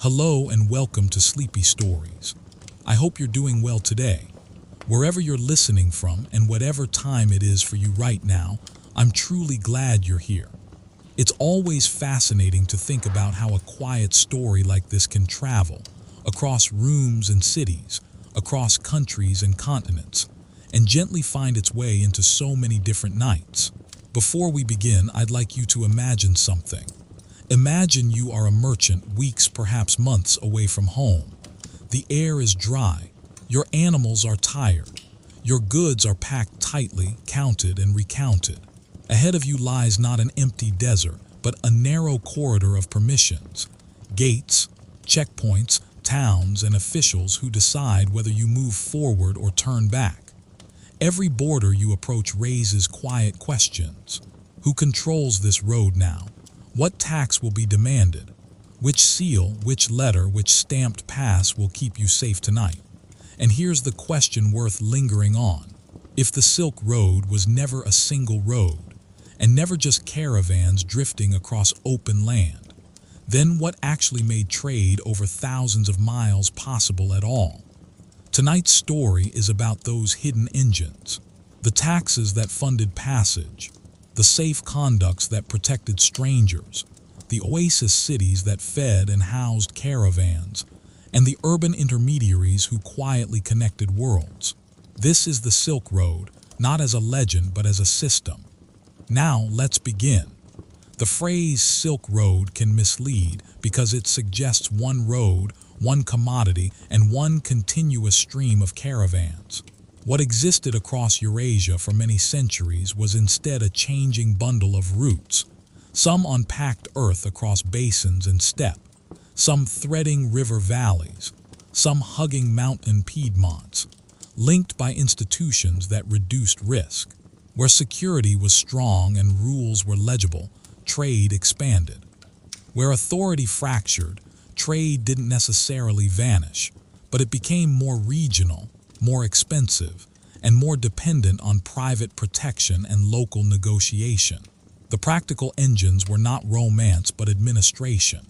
Hello and welcome to Sleepy Stories. I hope you're doing well today. Wherever you're listening from and whatever time it is for you right now, I'm truly glad you're here. It's always fascinating to think about how a quiet story like this can travel across rooms and cities, across countries and continents, and gently find its way into so many different nights. Before we begin, I'd like you to imagine something. Imagine you are a merchant weeks, perhaps months away from home. The air is dry, your animals are tired, your goods are packed tightly, counted and recounted. Ahead of you lies not an empty desert, but a narrow corridor of permissions, gates, checkpoints, towns, and officials who decide whether you move forward or turn back. Every border you approach raises quiet questions. Who controls this road now? What tax will be demanded? Which seal, which letter, which stamped pass will keep you safe tonight? And here's the question worth lingering on. If the Silk Road was never a single road, and never just caravans drifting across open land, then what actually made trade over thousands of miles possible at all? Tonight's story is about those hidden engines, the taxes that funded passage, the safe conducts that protected strangers, the oasis cities that fed and housed caravans, and the urban intermediaries who quietly connected worlds. This is the Silk Road, not as a legend but as a system. Now let's begin. The phrase Silk Road can mislead because it suggests one road, one commodity, and one continuous stream of caravans. What existed across Eurasia for many centuries was instead a changing bundle of routes, some on packed earth across basins and steppe, some threading river valleys, some hugging mountain piedmonts, linked by institutions that reduced risk. Where security was strong and rules were legible, trade expanded. Where authority fractured, trade didn't necessarily vanish, but it became more regional, more expensive, and more dependent on private protection and local negotiation. The practical engines were not romance but administration.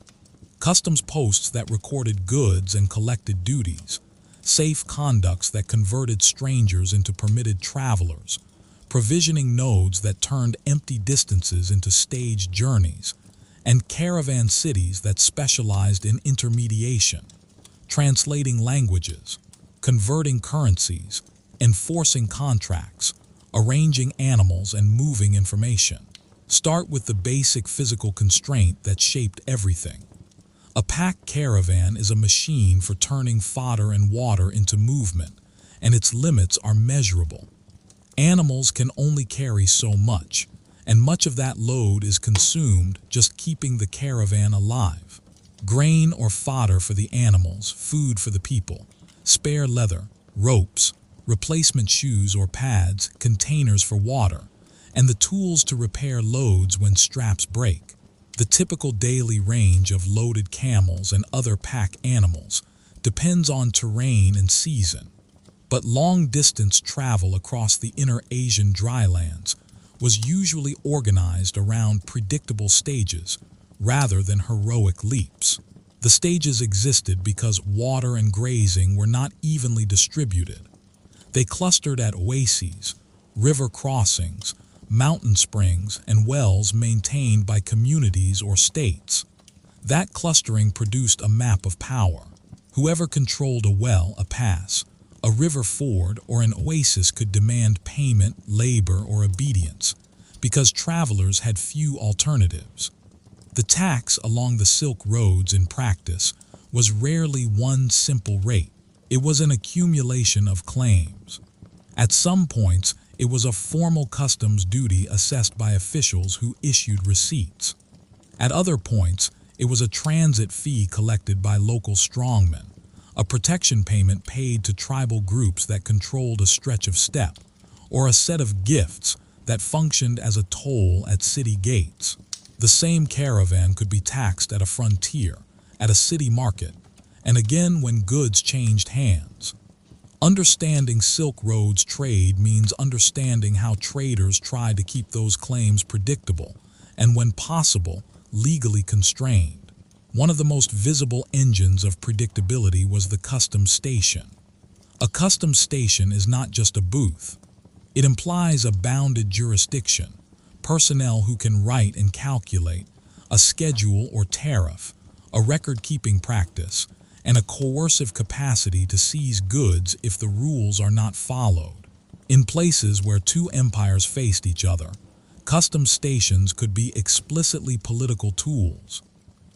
Customs posts that recorded goods and collected duties, safe conducts that converted strangers into permitted travelers, provisioning nodes that turned empty distances into staged journeys, and caravan cities that specialized in intermediation, translating languages, converting currencies, enforcing contracts, arranging animals, and moving information. Start with the basic physical constraint that shaped everything. A pack caravan is a machine for turning fodder and water into movement, and its limits are measurable. Animals can only carry so much, and much of that load is consumed just keeping the caravan alive. Grain or fodder for the animals, food for the people, spare leather, ropes, replacement shoes or pads, containers for water, and the tools to repair loads when straps break. The typical daily range of loaded camels and other pack animals depends on terrain and season. But long-distance travel across the inner Asian drylands was usually organized around predictable stages rather than heroic leaps. The stages existed because water and grazing were not evenly distributed. They clustered at oases, river crossings, mountain springs, and wells maintained by communities or states. That clustering produced a map of power. Whoever controlled a well, a pass, a river ford, or an oasis could demand payment, labor, or obedience, because travelers had few alternatives. The tax along the Silk Roads in practice was rarely one simple rate. It was an accumulation of claims. At some points, it was a formal customs duty assessed by officials who issued receipts. At other points, it was a transit fee collected by local strongmen, a protection payment paid to tribal groups that controlled a stretch of steppe, or a set of gifts that functioned as a toll at city gates. The same caravan could be taxed at a frontier, at a city market, and again when goods changed hands. Understanding Silk Road's trade means understanding how traders tried to keep those claims predictable and, when possible, legally constrained. One of the most visible engines of predictability was the customs station. A customs station is not just a booth. It implies a bounded jurisdiction, personnel who can write and calculate, a schedule or tariff, a record-keeping practice, and a coercive capacity to seize goods if the rules are not followed. In places where two empires faced each other, customs stations could be explicitly political tools.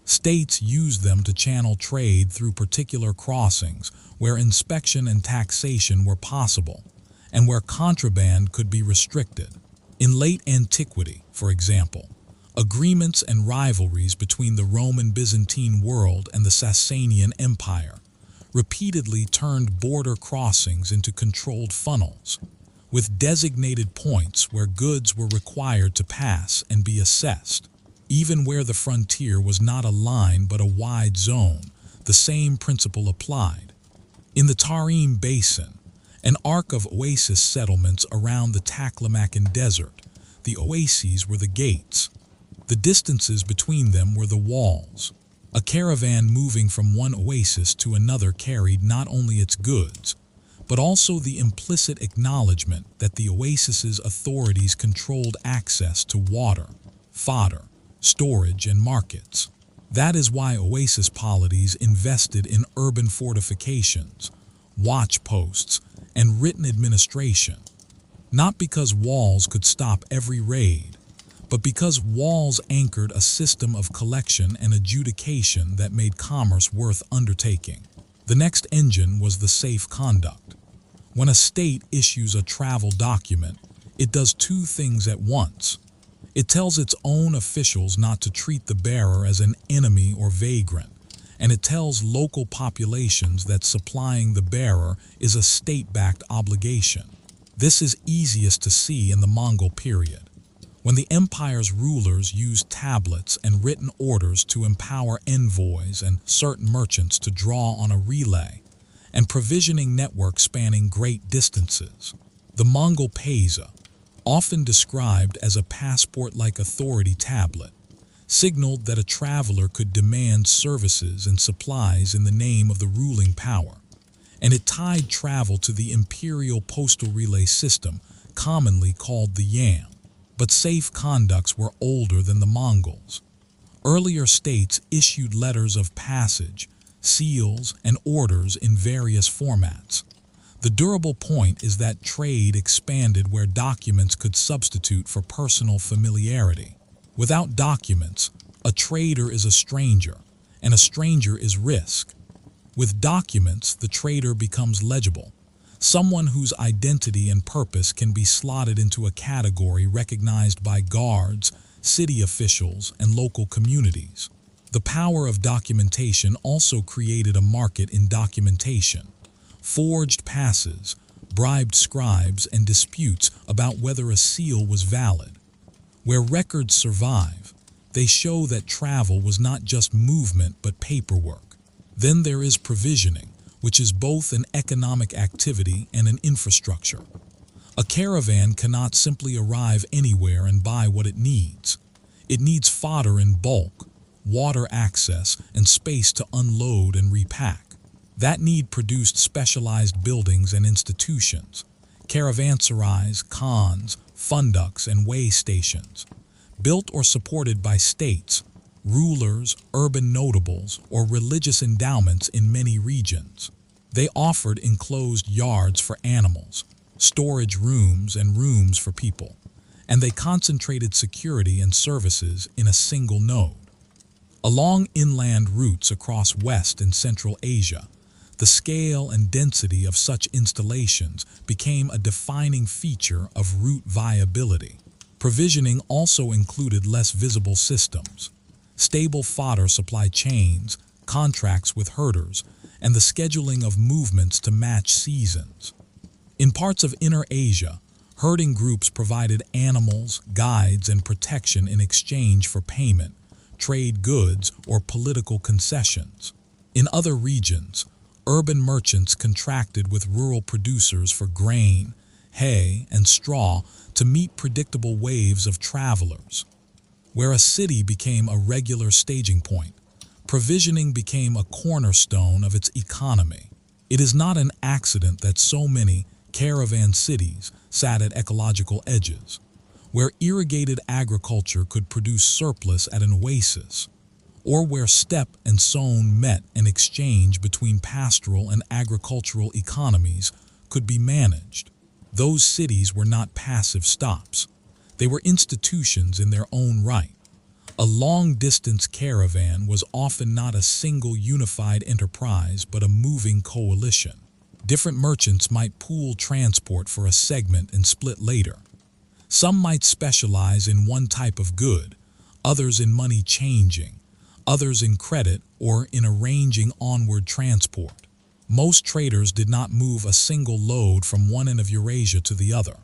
States used them to channel trade through particular crossings where inspection and taxation were possible, and where contraband could be restricted. In late antiquity, for example, agreements and rivalries between the Roman-Byzantine world and the Sasanian Empire repeatedly turned border crossings into controlled funnels, with designated points where goods were required to pass and be assessed. Even where the frontier was not a line but a wide zone, the same principle applied. In the Tarim Basin, an arc of oasis settlements around the Taklamakan Desert, the oases were the gates. The distances between them were the walls. A caravan moving from one oasis to another carried not only its goods, but also the implicit acknowledgement that the oasis's authorities controlled access to water, fodder, storage, and markets. That is why oasis polities invested in urban fortifications, watch posts, and written administration, not because walls could stop every raid, but because walls anchored a system of collection and adjudication that made commerce worth undertaking. The next engine was the safe conduct. When a state issues a travel document, it does two things at once. It tells its own officials not to treat the bearer as an enemy or vagrant, and it tells local populations that supplying the bearer is a state-backed obligation. This is easiest to see in the Mongol period, when the empire's rulers used tablets and written orders to empower envoys and certain merchants to draw on a relay, and provisioning networks spanning great distances. The Mongol Pesa, often described as a passport-like authority tablet, signaled that a traveler could demand services and supplies in the name of the ruling power, and it tied travel to the imperial postal relay system, commonly called the Yam. But safe conducts were older than the Mongols. Earlier states issued letters of passage, seals, and orders in various formats. The durable point is that trade expanded where documents could substitute for personal familiarity. Without documents, a trader is a stranger, and a stranger is risk. With documents, the trader becomes legible, someone whose identity and purpose can be slotted into a category recognized by guards, city officials, and local communities. The power of documentation also created a market in documentation. Forged passes, bribed scribes, and disputes about whether a seal was valid. Where records survive, they show that travel was not just movement but paperwork. Then there is provisioning, which is both an economic activity and an infrastructure. A caravan cannot simply arrive anywhere and buy what it needs. It needs fodder in bulk, water access, and space to unload and repack. That need produced specialized buildings and institutions, caravanserais, khans, funduks, and way stations, built or supported by states, rulers, urban notables, or religious endowments in many regions. They offered enclosed yards for animals, storage rooms, and rooms for people, and they concentrated security and services in a single node. Along inland routes across West and Central Asia, the scale and density of such installations became a defining feature of route viability. Provisioning also included less visible systems, stable fodder supply chains, contracts with herders, and the scheduling of movements to match seasons. In parts of Inner Asia, herding groups provided animals, guides, and protection in exchange for payment, trade goods, or political concessions. In other regions, urban merchants contracted with rural producers for grain, hay, and straw to meet predictable waves of travelers. Where a city became a regular staging point, Provisioning became a cornerstone of its economy. It is not an accident that so many caravan cities sat at ecological edges, where irrigated agriculture could produce surplus at an oasis, or where steppe and sown met and exchange between pastoral and agricultural economies could be managed. Those cities were not passive stops. They were institutions in their own right. A long-distance caravan was often not a single unified enterprise but a moving coalition. Different merchants might pool transport for a segment and split later. Some might specialize in one type of good, others in money changing, others in credit or in arranging onward transport. Most traders did not move a single load from one end of Eurasia to the other.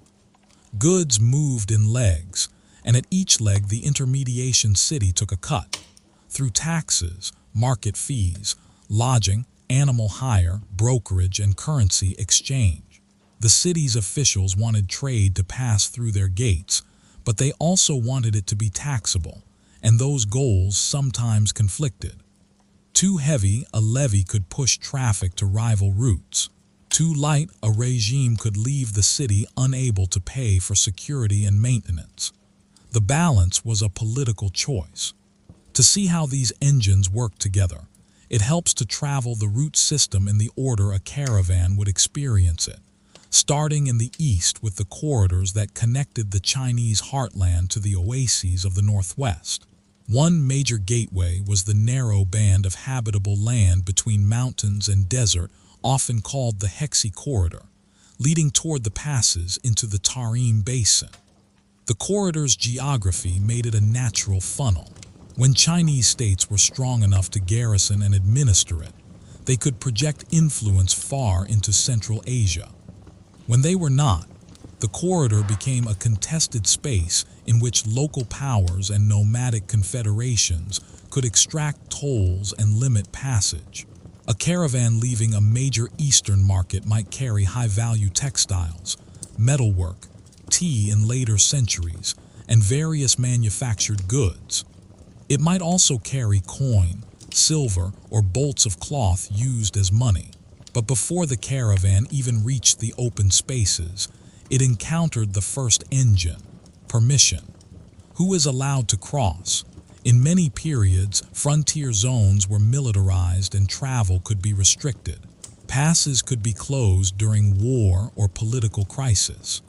Goods moved in legs, and at each leg the intermediation city took a cut. Through taxes, market fees, lodging, animal hire, brokerage, and currency exchange. The city's officials wanted trade to pass through their gates, but they also wanted it to be taxable, and those goals sometimes conflicted. Too heavy, a levy could push traffic to rival routes. Too light, a regime could leave the city unable to pay for security and maintenance. The balance was a political choice. To see how these engines work together, it helps to travel the route system in the order a caravan would experience it, starting in the east with the corridors that connected the Chinese heartland to the oases of the northwest. One major gateway was the narrow band of habitable land between mountains and desert, often called the Hexi Corridor, leading toward the passes into the Tarim Basin. The corridor's geography made it a natural funnel. When Chinese states were strong enough to garrison and administer it, they could project influence far into Central Asia. When they were not, the corridor became a contested space in which local powers and nomadic confederations could extract tolls and limit passage. A caravan leaving a major eastern market might carry high-value textiles, metalwork, tea in later centuries, and various manufactured goods. It might also carry coin, silver, or bolts of cloth used as money. But before the caravan even reached the open spaces, it encountered the first engine, permission. Who is allowed to cross? In many periods, frontier zones were militarized and travel could be restricted. Passes could be closed during war or political crisis.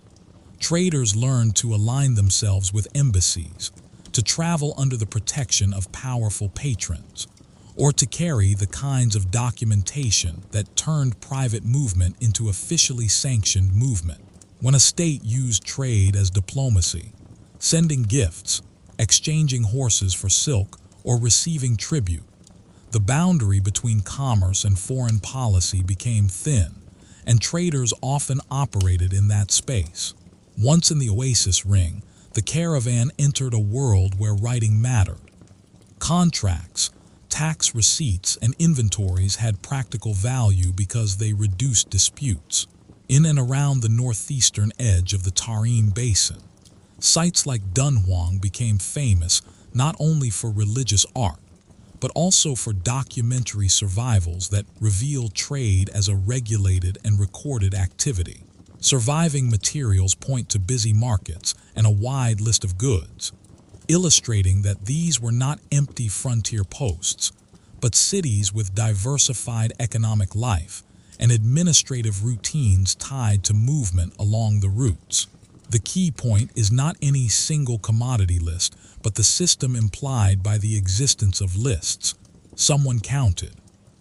Traders learned to align themselves with embassies, to travel under the protection of powerful patrons, or to carry the kinds of documentation that turned private movement into officially sanctioned movement. When a state used trade as diplomacy, sending gifts, exchanging horses for silk, or receiving tribute, the boundary between commerce and foreign policy became thin, and traders often operated in that space. Once in the oasis ring, the caravan entered a world where writing mattered. Contracts, tax receipts, and inventories had practical value because they reduced disputes. In and around the northeastern edge of the Tarim Basin, sites like Dunhuang became famous not only for religious art, but also for documentary survivals that reveal trade as a regulated and recorded activity. Surviving materials point to busy markets and a wide list of goods, illustrating that these were not empty frontier posts, but cities with diversified economic life and administrative routines tied to movement along the routes. The key point is not any single commodity list, but the system implied by the existence of lists. Someone counted.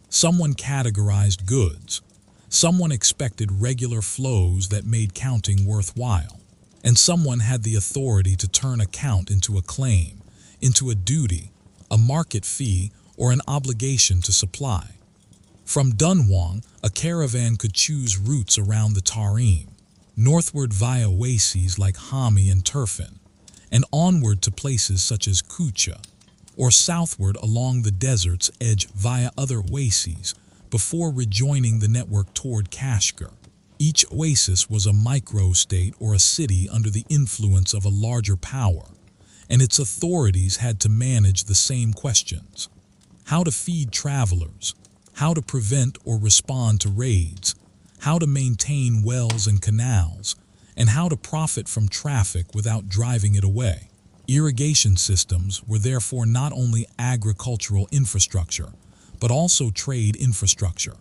Someone categorized goods. Someone expected regular flows that made counting worthwhile. And someone had the authority to turn a count into a claim, into a duty, a market fee, or an obligation to supply. From Dunhuang, a caravan could choose routes around the Tarim, northward via oases like Hami and Turfan, and onward to places such as Kucha, or southward along the desert's edge via other oases before rejoining the network toward Kashgar. Each oasis was a micro-state or a city under the influence of a larger power, and its authorities had to manage the same questions. how to feed travelers, how to prevent or respond to raids, how to maintain wells and canals, and how to profit from traffic without driving it away. Irrigation systems were therefore not only agricultural infrastructure, but also trade infrastructure.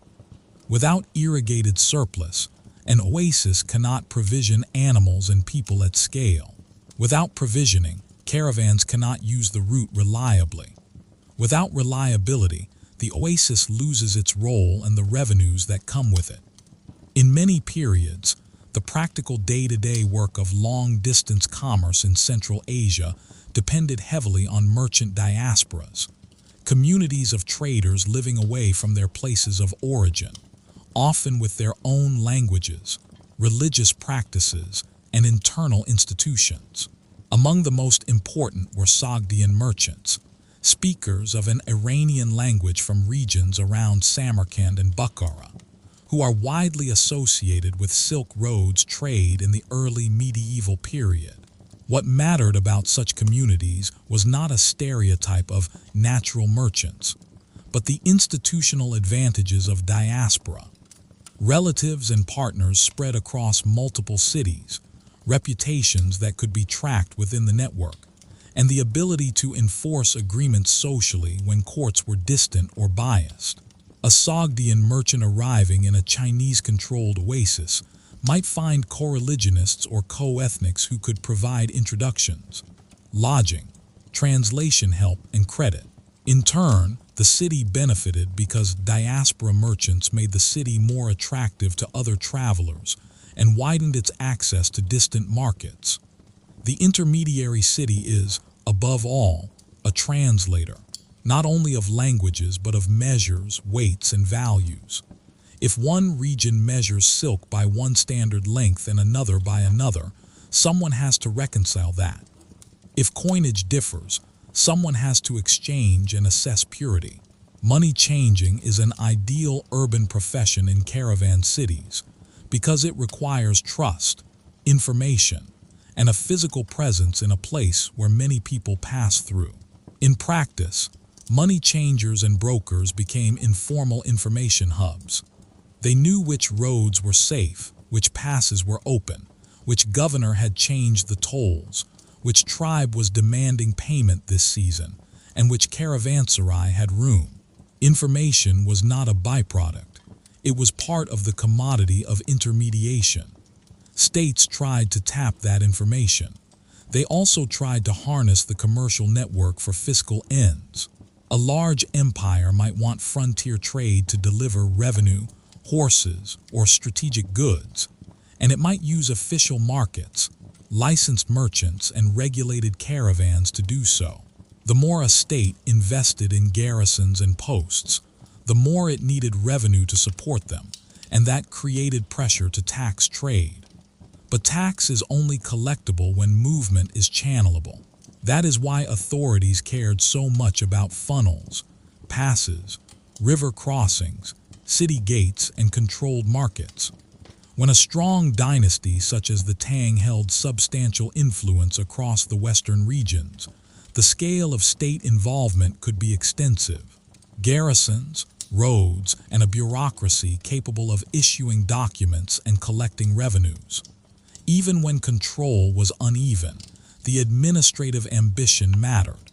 Without irrigated surplus, an oasis cannot provision animals and people at scale. Without provisioning, caravans cannot use the route reliably. Without reliability, the oasis loses its role and the revenues that come with it. In many periods, the practical day-to-day work of long-distance commerce in Central Asia depended heavily on merchant diasporas, communities of traders living away from their places of origin, often with their own languages, religious practices, and internal institutions. Among the most important were Sogdian merchants, speakers of an Iranian language from regions around Samarkand and Bukhara, who are widely associated with Silk Road's trade in the early medieval period. What mattered about such communities was not a stereotype of natural merchants, but the institutional advantages of diaspora. Relatives and partners spread across multiple cities, reputations that could be tracked within the network, and the ability to enforce agreements socially when courts were distant or biased. A Sogdian merchant arriving in a Chinese-controlled oasis might find co-religionists or co-ethnics who could provide introductions, lodging, translation help, and credit. In turn, the city benefited because diaspora merchants made the city more attractive to other travelers and widened its access to distant markets. The intermediary city is, above all, a translator, not only of languages but of measures, weights, and values. If one region measures silk by one standard length and another by another, someone has to reconcile that. If coinage differs, someone has to exchange and assess purity. Money changing is an ideal urban profession in caravan cities because it requires trust, information, and a physical presence in a place where many people pass through. In practice, money changers and brokers became informal information hubs. They knew which roads were safe, which passes were open, which governor had changed the tolls, which tribe was demanding payment this season, and which caravanserai had room. Information was not a byproduct. It was part of the commodity of intermediation. States tried to tap that information. They also tried to harness the commercial network for fiscal ends. A large empire might want frontier trade to deliver revenue, horses, or strategic goods, and it might use official markets, licensed merchants, and regulated caravans to do so. The more a state invested in garrisons and posts, the more it needed revenue to support them, and that created pressure to tax trade. But tax is only collectible when movement is channelable. That is why authorities cared so much about funnels, passes, river crossings, city gates, and controlled markets. When a strong dynasty such as the Tang held substantial influence across the western regions, the scale of state involvement could be extensive. Garrisons, roads, and a bureaucracy capable of issuing documents and collecting revenues. Even when control was uneven, the administrative ambition mattered.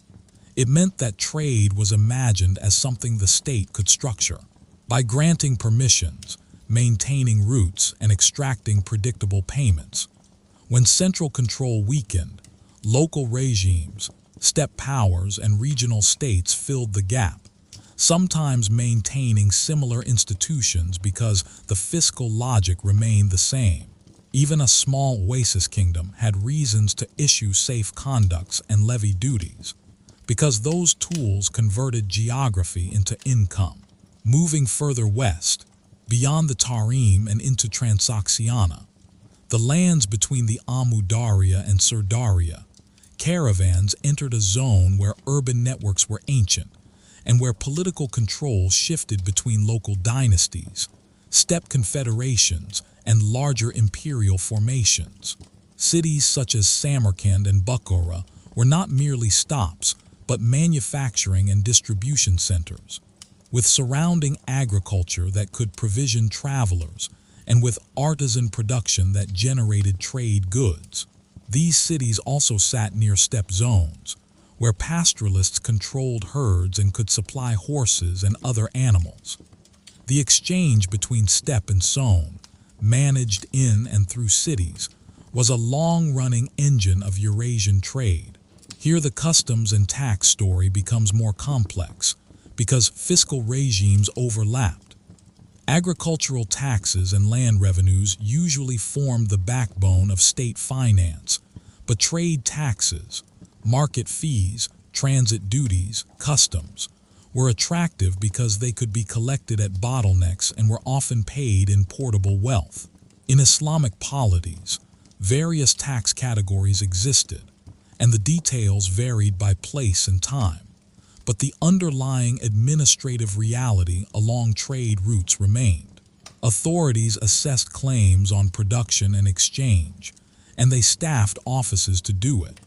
It meant that trade was imagined as something the state could structure. By granting permissions, maintaining routes, and extracting predictable payments. When central control weakened, local regimes, steppe powers, and regional states filled the gap, sometimes maintaining similar institutions because the fiscal logic remained the same. Even a small oasis kingdom had reasons to issue safe conducts and levy duties, because those tools converted geography into income. Moving further west, beyond the Tarim and into Transoxiana, the lands between the Amu Darya and Sirdarya, caravans entered a zone where urban networks were ancient and where political control shifted between local dynasties, steppe confederations, and larger imperial formations. Cities such as Samarkand and Bukhara were not merely stops, but manufacturing and distribution centers, with surrounding agriculture that could provision travelers, and with artisan production that generated trade goods. These cities also sat near steppe zones, where pastoralists controlled herds and could supply horses and other animals. The exchange between steppe and zone, managed in and through cities, was a long-running engine of Eurasian trade. Here the customs and tax story becomes more complex, because fiscal regimes overlapped. Agricultural taxes and land revenues usually formed the backbone of state finance, but trade taxes, market fees, transit duties, customs, were attractive because they could be collected at bottlenecks and were often paid in portable wealth. In Islamic polities, various tax categories existed, and the details varied by place and time, but the underlying administrative reality along trade routes remained. Authorities assessed claims on production and exchange, and they staffed offices to do it.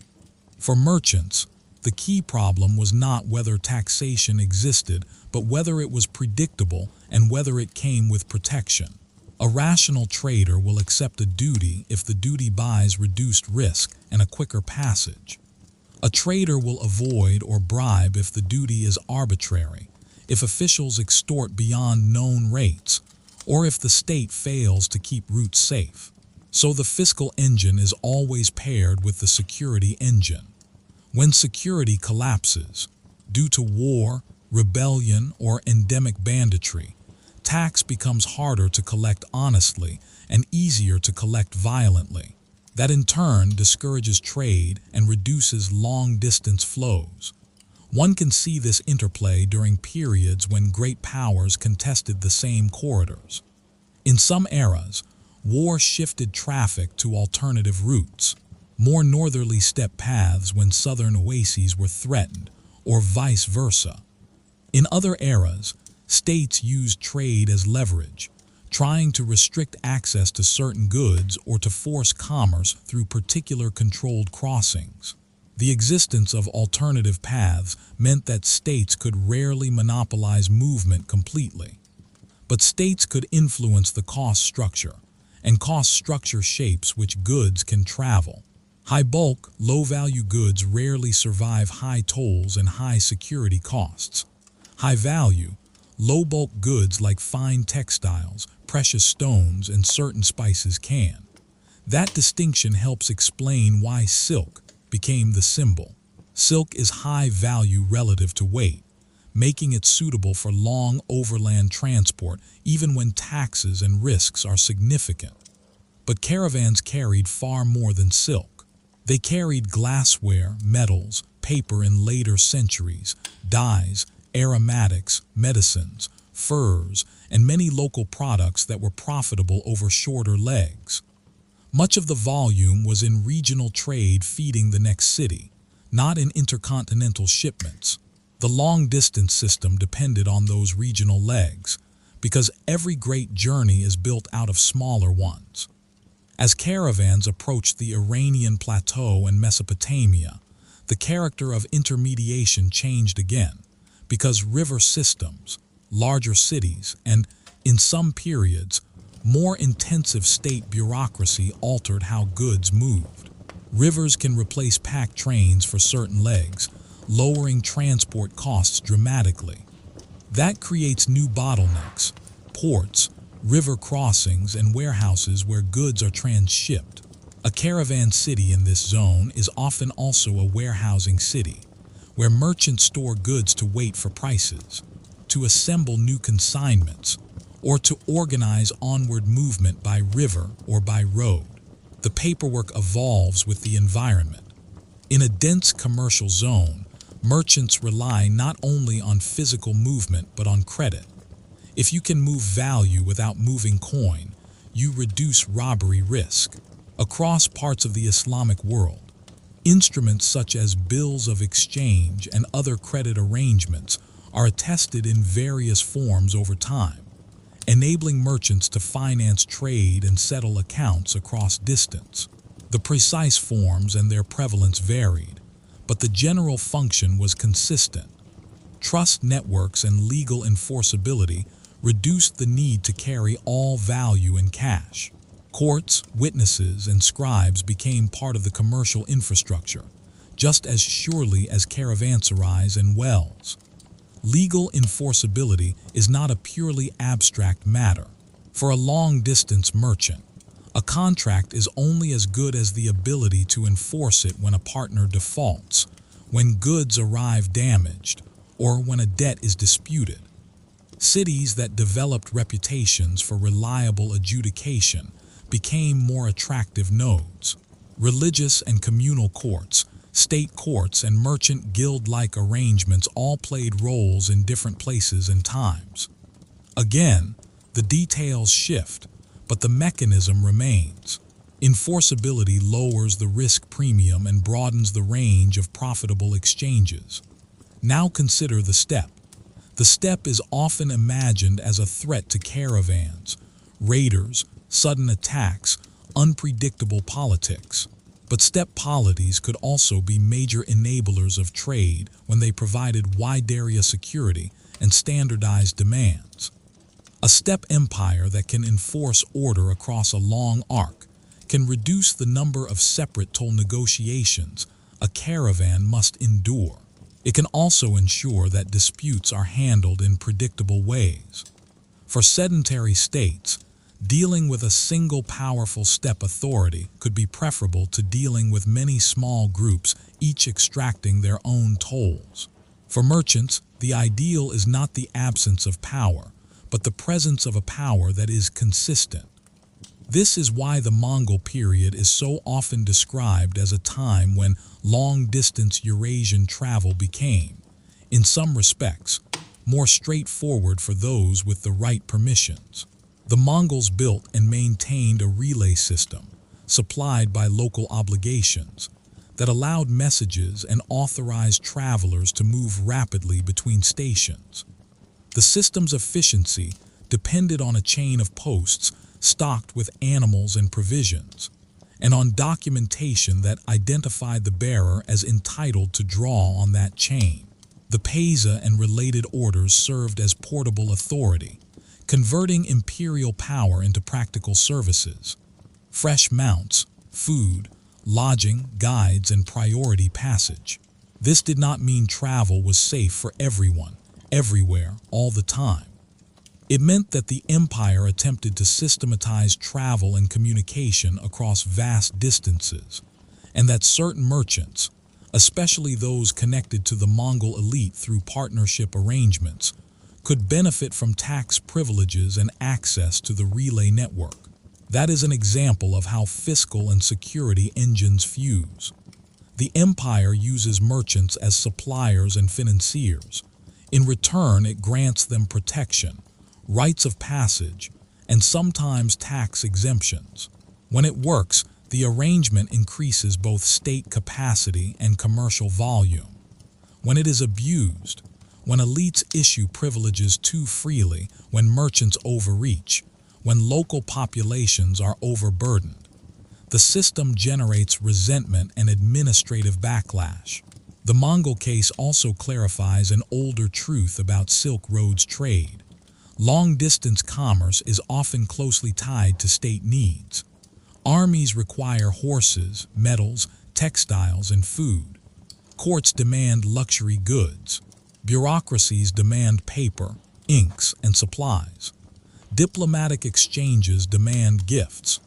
For merchants, the key problem was not whether taxation existed, but whether it was predictable and whether it came with protection. A rational trader will accept a duty if the duty buys reduced risk and a quicker passage. A trader will avoid or bribe if the duty is arbitrary, if officials extort beyond known rates, or if the state fails to keep routes safe. So the fiscal engine is always paired with the security engine. When security collapses, due to war, rebellion, or endemic banditry, tax becomes harder to collect honestly and easier to collect violently. That in turn discourages trade and reduces long-distance flows. One can see this interplay during periods when great powers contested the same corridors. In some eras, war shifted traffic to alternative routes, more northerly steppe paths when southern oases were threatened, or vice versa. In other eras, states used trade as leverage, trying to restrict access to certain goods or to force commerce through particular controlled crossings. The existence of alternative paths meant that states could rarely monopolize movement completely. But states could influence the cost structure, and cost structure shapes which goods can travel. High-bulk, low-value goods rarely survive high tolls and high security costs. High-value, low-bulk goods like fine textiles, precious stones, and certain spices can. That distinction helps explain why silk became the symbol. Silk is high value relative to weight, making it suitable for long overland transport even when taxes and risks are significant. But caravans carried far more than silk. They carried glassware, metals, paper in later centuries, dyes, aromatics, medicines, furs, and many local products that were profitable over shorter legs. Much of the volume was in regional trade feeding the next city, not in intercontinental shipments. The long-distance system depended on those regional legs, because every great journey is built out of smaller ones. As caravans approached the Iranian plateau and Mesopotamia, the character of intermediation changed again, because river systems, larger cities, and, in some periods, more intensive state bureaucracy altered how goods moved. Rivers can replace pack trains for certain legs, lowering transport costs dramatically. That creates new bottlenecks, ports, river crossings, and warehouses where goods are transshipped. A caravan city in this zone is often also a warehousing city, where merchants store goods to wait for prices, to assemble new consignments, or to organize onward movement by river or by road. The paperwork evolves with the environment. In a dense commercial zone, merchants rely not only on physical movement but on credit. If you can move value without moving coin, you reduce robbery risk. Across parts of the Islamic world, instruments such as bills of exchange and other credit arrangements are attested in various forms over time, enabling merchants to finance trade and settle accounts across distance. The precise forms and their prevalence varied, but the general function was consistent. Trust networks and legal enforceability reduced the need to carry all value in cash. Courts, witnesses, and scribes became part of the commercial infrastructure, just as surely as caravanserais and wells. Legal enforceability is not a purely abstract matter. For a long-distance merchant, a contract is only as good as the ability to enforce it when a partner defaults, when goods arrive damaged, or when a debt is disputed. Cities that developed reputations for reliable adjudication became more attractive nodes. Religious and communal courts, state courts, and merchant guild-like arrangements all played roles in different places and times. Again, the details shift, but the mechanism remains. Enforceability lowers the risk premium and broadens the range of profitable exchanges. Now consider the steppe. The steppe is often imagined as a threat to caravans, raiders, sudden attacks, unpredictable politics. But steppe polities could also be major enablers of trade when they provided wide area security and standardized demands. A steppe empire that can enforce order across a long arc can reduce the number of separate toll negotiations a caravan must endure. It can also ensure that disputes are handled in predictable ways. For sedentary states, dealing with a single powerful steppe authority could be preferable to dealing with many small groups, each extracting their own tolls. For merchants, the ideal is not the absence of power, but the presence of a power that is consistent. This is why the Mongol period is so often described as a time when long-distance Eurasian travel became, in some respects, more straightforward for those with the right permissions. The Mongols built and maintained a relay system, supplied by local obligations, that allowed messages and authorized travelers to move rapidly between stations. The system's efficiency depended on a chain of posts stocked with animals and provisions, and on documentation that identified the bearer as entitled to draw on that chain. The Pesa and related orders served as portable authority, converting imperial power into practical services. Fresh mounts, food, lodging, guides, and priority passage. This did not mean travel was safe for everyone, everywhere, all the time. It meant that the empire attempted to systematize travel and communication across vast distances, and that certain merchants, especially those connected to the Mongol elite through partnership arrangements, could benefit from tax privileges and access to the relay network. That is an example of how fiscal and security engines fuse. The empire uses merchants as suppliers and financiers. In return, it grants them protection, rights of passage, and sometimes tax exemptions. When it works, the arrangement increases both state capacity and commercial volume. When it is abused, when elites issue privileges too freely, when merchants overreach, when local populations are overburdened, the system generates resentment and administrative backlash. The Mongol case also clarifies an older truth about Silk Road's trade. Long-distance commerce is often closely tied to state needs. Armies require horses, metals, textiles, and food. Courts demand luxury goods. Bureaucracies demand paper, inks, and supplies. Diplomatic exchanges demand gifts.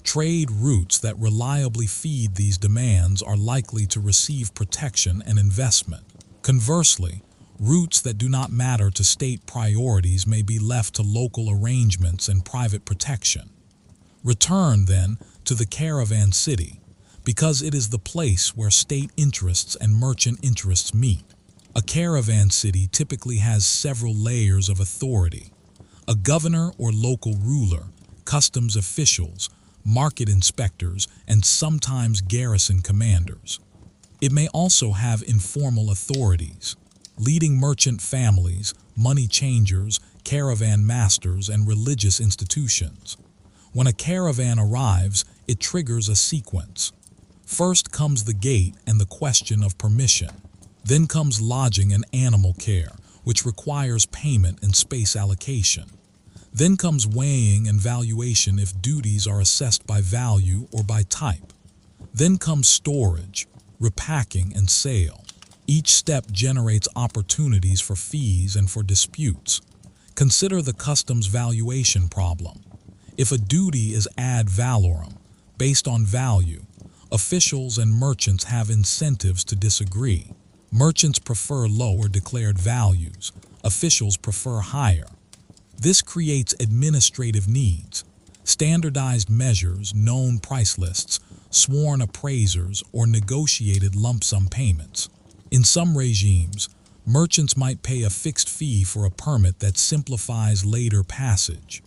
Trade routes that reliably feed these demands are likely to receive protection and investment. Conversely, routes that do not matter to state priorities may be left to local arrangements and private protection. Return, then, to the caravan city, because it is the place where state interests and merchant interests meet. A caravan city typically has several layers of authority: a governor or local ruler, customs officials, market inspectors, and sometimes garrison commanders. It may also have informal authorities: leading merchant families, money changers, caravan masters, and religious institutions. When a caravan arrives, it triggers a sequence. First comes the gate and the question of permission. Then comes lodging and animal care, which requires payment and space allocation. Then comes weighing and valuation if duties are assessed by value or by type. Then comes storage, repacking, and sale. Each step generates opportunities for fees and for disputes. Consider the customs valuation problem. If a duty is ad valorem, based on value, officials and merchants have incentives to disagree. Merchants prefer lower declared values. Officials prefer higher. This creates administrative needs, standardized measures, known price lists, sworn appraisers, or negotiated lump sum payments. In some regimes, merchants might pay a fixed fee for a permit that simplifies later passage.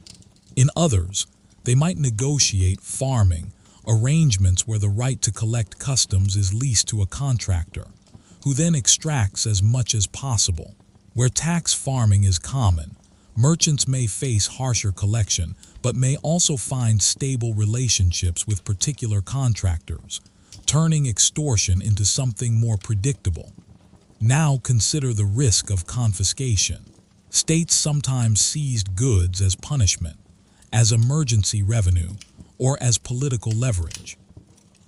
In others, they might negotiate farming arrangements where the right to collect customs is leased to a contractor, who then extracts as much as possible. Where tax farming is common, merchants may face harsher collection, but may also find stable relationships with particular contractors, turning extortion into something more predictable. Now consider the risk of confiscation. States sometimes seized goods as punishment, as emergency revenue, or as political leverage.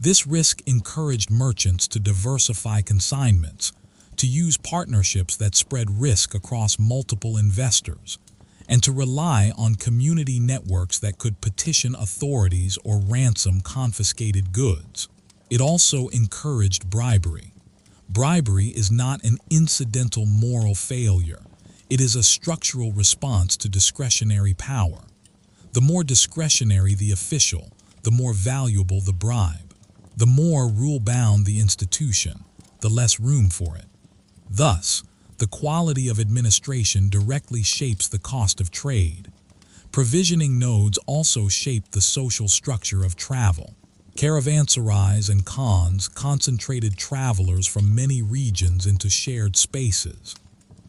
This risk encouraged merchants to diversify consignments, to use partnerships that spread risk across multiple investors, and to rely on community networks that could petition authorities or ransom confiscated goods. It also encouraged bribery. Bribery is not an incidental moral failure. It is a structural response to discretionary power. The more discretionary the official, the more valuable the bribe. The more rule-bound the institution, the less room for it. Thus, the quality of administration directly shapes the cost of trade. Provisioning nodes also shape the social structure of travel. Caravanserais and khans concentrated travelers from many regions into shared spaces.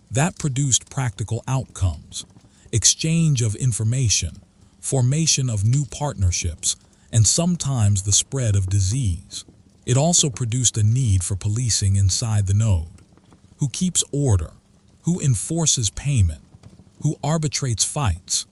That produced practical outcomes: exchange of information, formation of new partnerships, and sometimes the spread of disease. It also produced a need for policing inside the node. Who keeps order? Who enforces payment? Who arbitrates fights?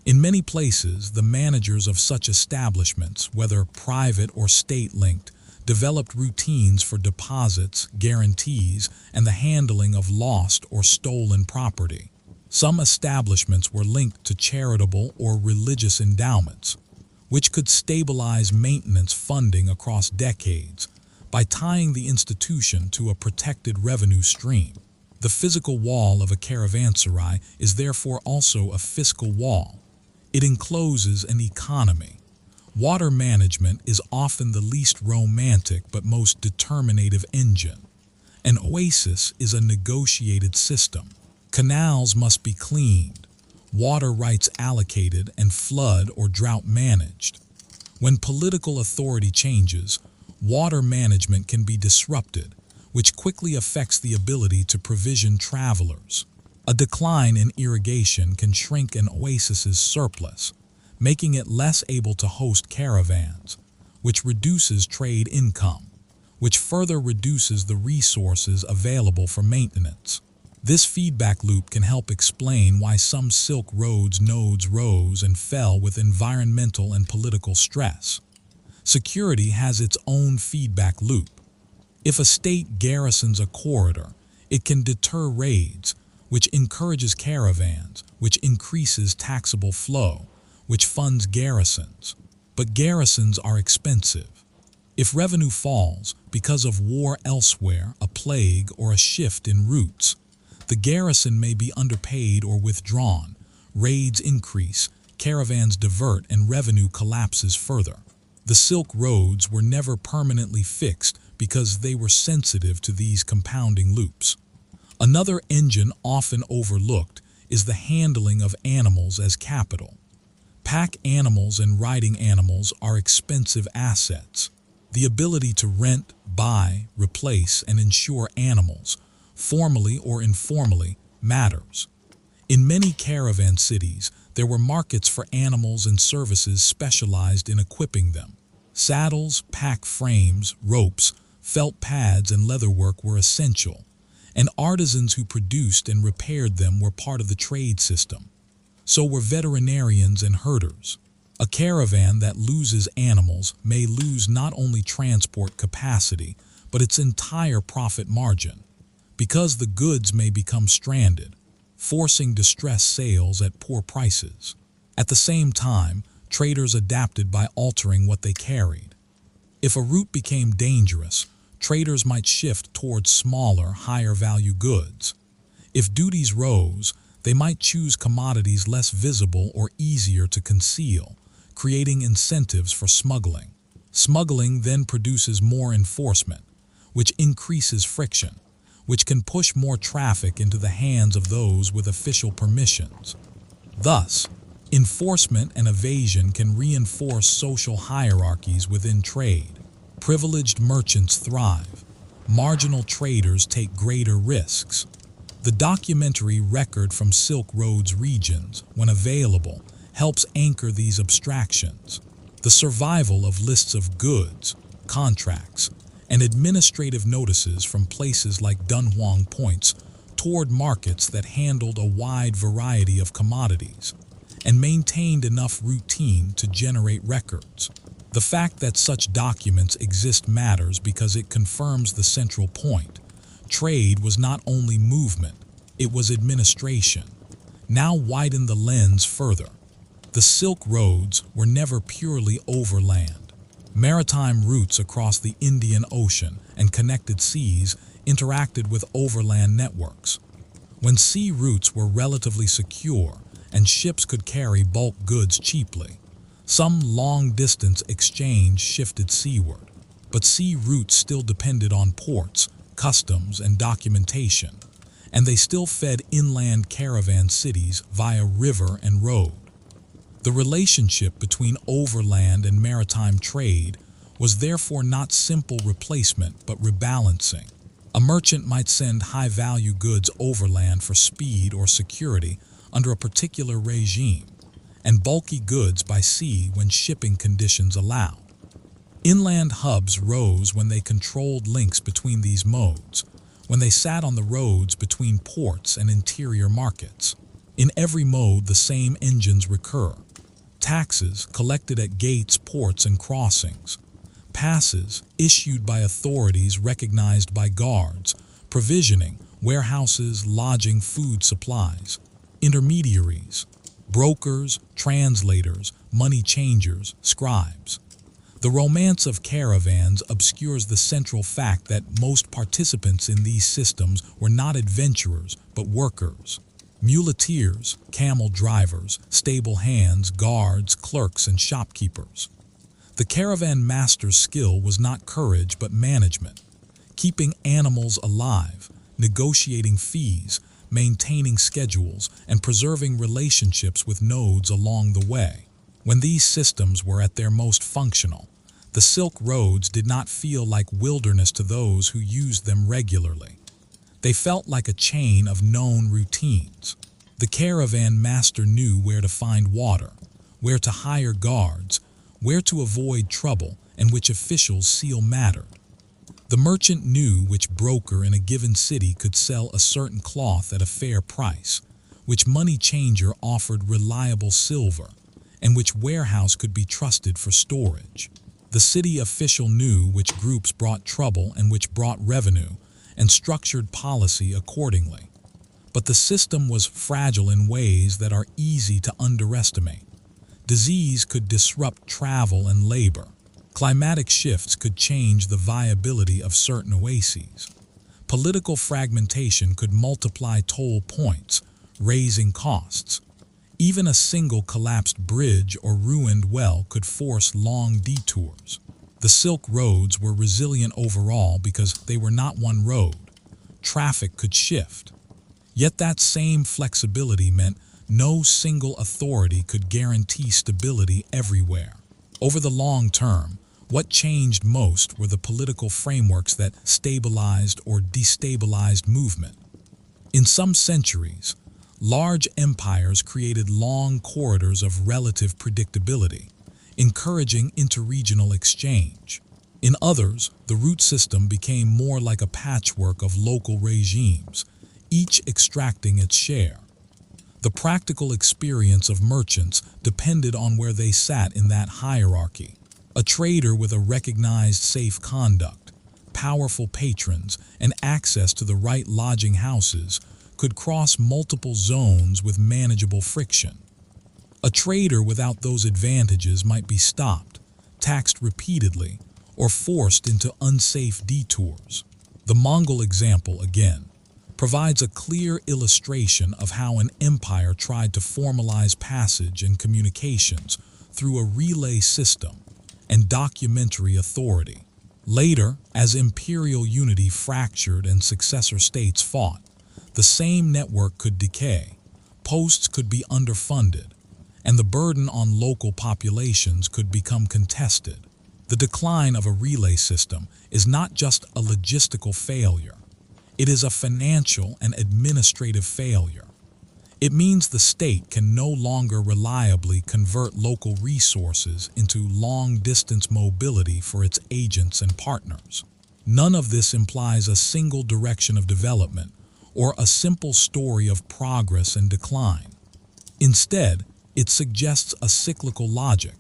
In many places, the managers of such establishments, whether private or state-linked, developed routines for deposits, guarantees, and the handling of lost or stolen property. Some establishments were linked to charitable or religious endowments, which could stabilize maintenance funding across decades by tying the institution to a protected revenue stream. The physical wall of a caravanserai is therefore also a fiscal wall. It encloses an economy. Water management is often the least romantic but most determinative engine. An oasis is a negotiated system. Canals must be cleaned, water rights allocated, and flood or drought managed. When political authority changes, water management can be disrupted, which quickly affects the ability to provision travelers. A decline in irrigation can shrink an oasis's surplus, making it less able to host caravans, which reduces trade income, which further reduces the resources available for maintenance. This feedback loop can help explain why some Silk Road's nodes rose and fell with environmental and political stress. Security has its own feedback loop. If a state garrisons a corridor, it can deter raids, which encourages caravans, which increases taxable flow, which funds garrisons. But garrisons are expensive. If revenue falls because of war elsewhere, a plague, or a shift in routes, the garrison may be underpaid or withdrawn, raids increase, caravans divert, and revenue collapses further. The Silk Roads were never permanently fixed because they were sensitive to these compounding loops. Another engine often overlooked is the handling of animals as capital. Pack animals and riding animals are expensive assets. The ability to rent, buy, replace, and insure animals, formally or informally, matters. In many caravan cities, there were markets for animals and services specialized in equipping them. Saddles, pack frames, ropes, felt pads, and leatherwork were essential, and artisans who produced and repaired them were part of the trade system. So were veterinarians and herders. A caravan that loses animals may lose not only transport capacity, but its entire profit margin, because the goods may become stranded, forcing distressed sales at poor prices. At the same time, traders adapted by altering what they carried. If a route became dangerous, traders might shift towards smaller, higher-value goods. If duties rose, they might choose commodities less visible or easier to conceal, creating incentives for smuggling. Smuggling then produces more enforcement, which increases friction, which can push more traffic into the hands of those with official permissions. Thus, enforcement and evasion can reinforce social hierarchies within trade. Privileged merchants thrive. Marginal traders take greater risks. The documentary record from Silk Road's regions, when available, helps anchor these abstractions. The survival of lists of goods, contracts, and administrative notices from places like Dunhuang points toward markets that handled a wide variety of commodities and maintained enough routine to generate records. The fact that such documents exist matters because it confirms the central point. Trade was not only movement, it was administration. Now widen the lens further. The Silk Roads were never purely overland. Maritime routes across the Indian Ocean and connected seas interacted with overland networks. When sea routes were relatively secure and ships could carry bulk goods cheaply, some long-distance exchange shifted seaward, but sea routes still depended on ports, customs, and documentation, and they still fed inland caravan cities via river and road. The relationship between overland and maritime trade was therefore not simple replacement but rebalancing. A merchant might send high-value goods overland for speed or security under a particular regime, and bulky goods by sea when shipping conditions allowed. Inland hubs rose when they controlled links between these modes, when they sat on the roads between ports and interior markets. In every mode, the same engines recur. Taxes collected at gates, ports, and crossings. Passes issued by authorities recognized by guards. Provisioning, warehouses, lodging, food supplies. Intermediaries, brokers, translators, money changers, scribes. The romance of caravans obscures the central fact that most participants in these systems were not adventurers but workers. Muleteers, camel drivers, stable hands, guards, clerks, and shopkeepers. The caravan master's skill was not courage but management, keeping animals alive, negotiating fees, maintaining schedules, and preserving relationships with nodes along the way. When these systems were at their most functional, the Silk Roads did not feel like wilderness to those who used them regularly. They felt like a chain of known routines. The caravan master knew where to find water, where to hire guards, where to avoid trouble, and which officials seal mattered. The merchant knew which broker in a given city could sell a certain cloth at a fair price, which money changer offered reliable silver, and which warehouse could be trusted for storage. The city official knew which groups brought trouble and which brought revenue, and structured policy accordingly. But the system was fragile in ways that are easy to underestimate. Disease could disrupt travel and labor. Climatic shifts could change the viability of certain oases. Political fragmentation could multiply toll points, raising costs. Even a single collapsed bridge or ruined well could force long detours. The Silk Roads were resilient overall because they were not one road. Traffic could shift. Yet that same flexibility meant no single authority could guarantee stability everywhere. Over the long term, what changed most were the political frameworks that stabilized or destabilized movement. In some centuries, large empires created long corridors of relative predictability. encouraging interregional exchange. In others, the route system became more like a patchwork of local regimes, each extracting its share. The practical experience of merchants depended on where they sat in that hierarchy. A trader with a recognized safe conduct, powerful patrons, and access to the right lodging houses could cross multiple zones with manageable friction. A trader without those advantages might be stopped, taxed repeatedly, or forced into unsafe detours. The Mongol example, again, provides a clear illustration of how an empire tried to formalize passage and communications through a relay system and documentary authority. Later, as imperial unity fractured and successor states fought, the same network could decay, posts could be underfunded, and the burden on local populations could become contested. The decline of a relay system is not just a logistical failure. It is a financial and administrative failure. It means the state can no longer reliably convert local resources into long-distance mobility for its agents and partners. None of this implies a single direction of development or a simple story of progress and decline. Instead, it suggests a cyclical logic.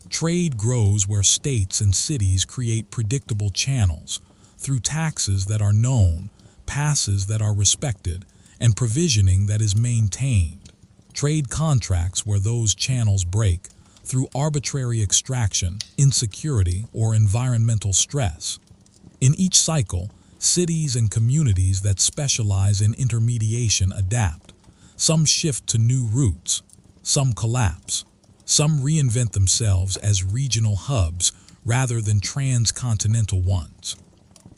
Trade grows where states and cities create predictable channels through taxes that are known, passes that are respected, and provisioning that is maintained. Trade contracts where those channels break through arbitrary extraction, insecurity, or environmental stress. In each cycle, cities and communities that specialize in intermediation adapt. Some shift to new routes, some collapse, some reinvent themselves as regional hubs rather than transcontinental ones.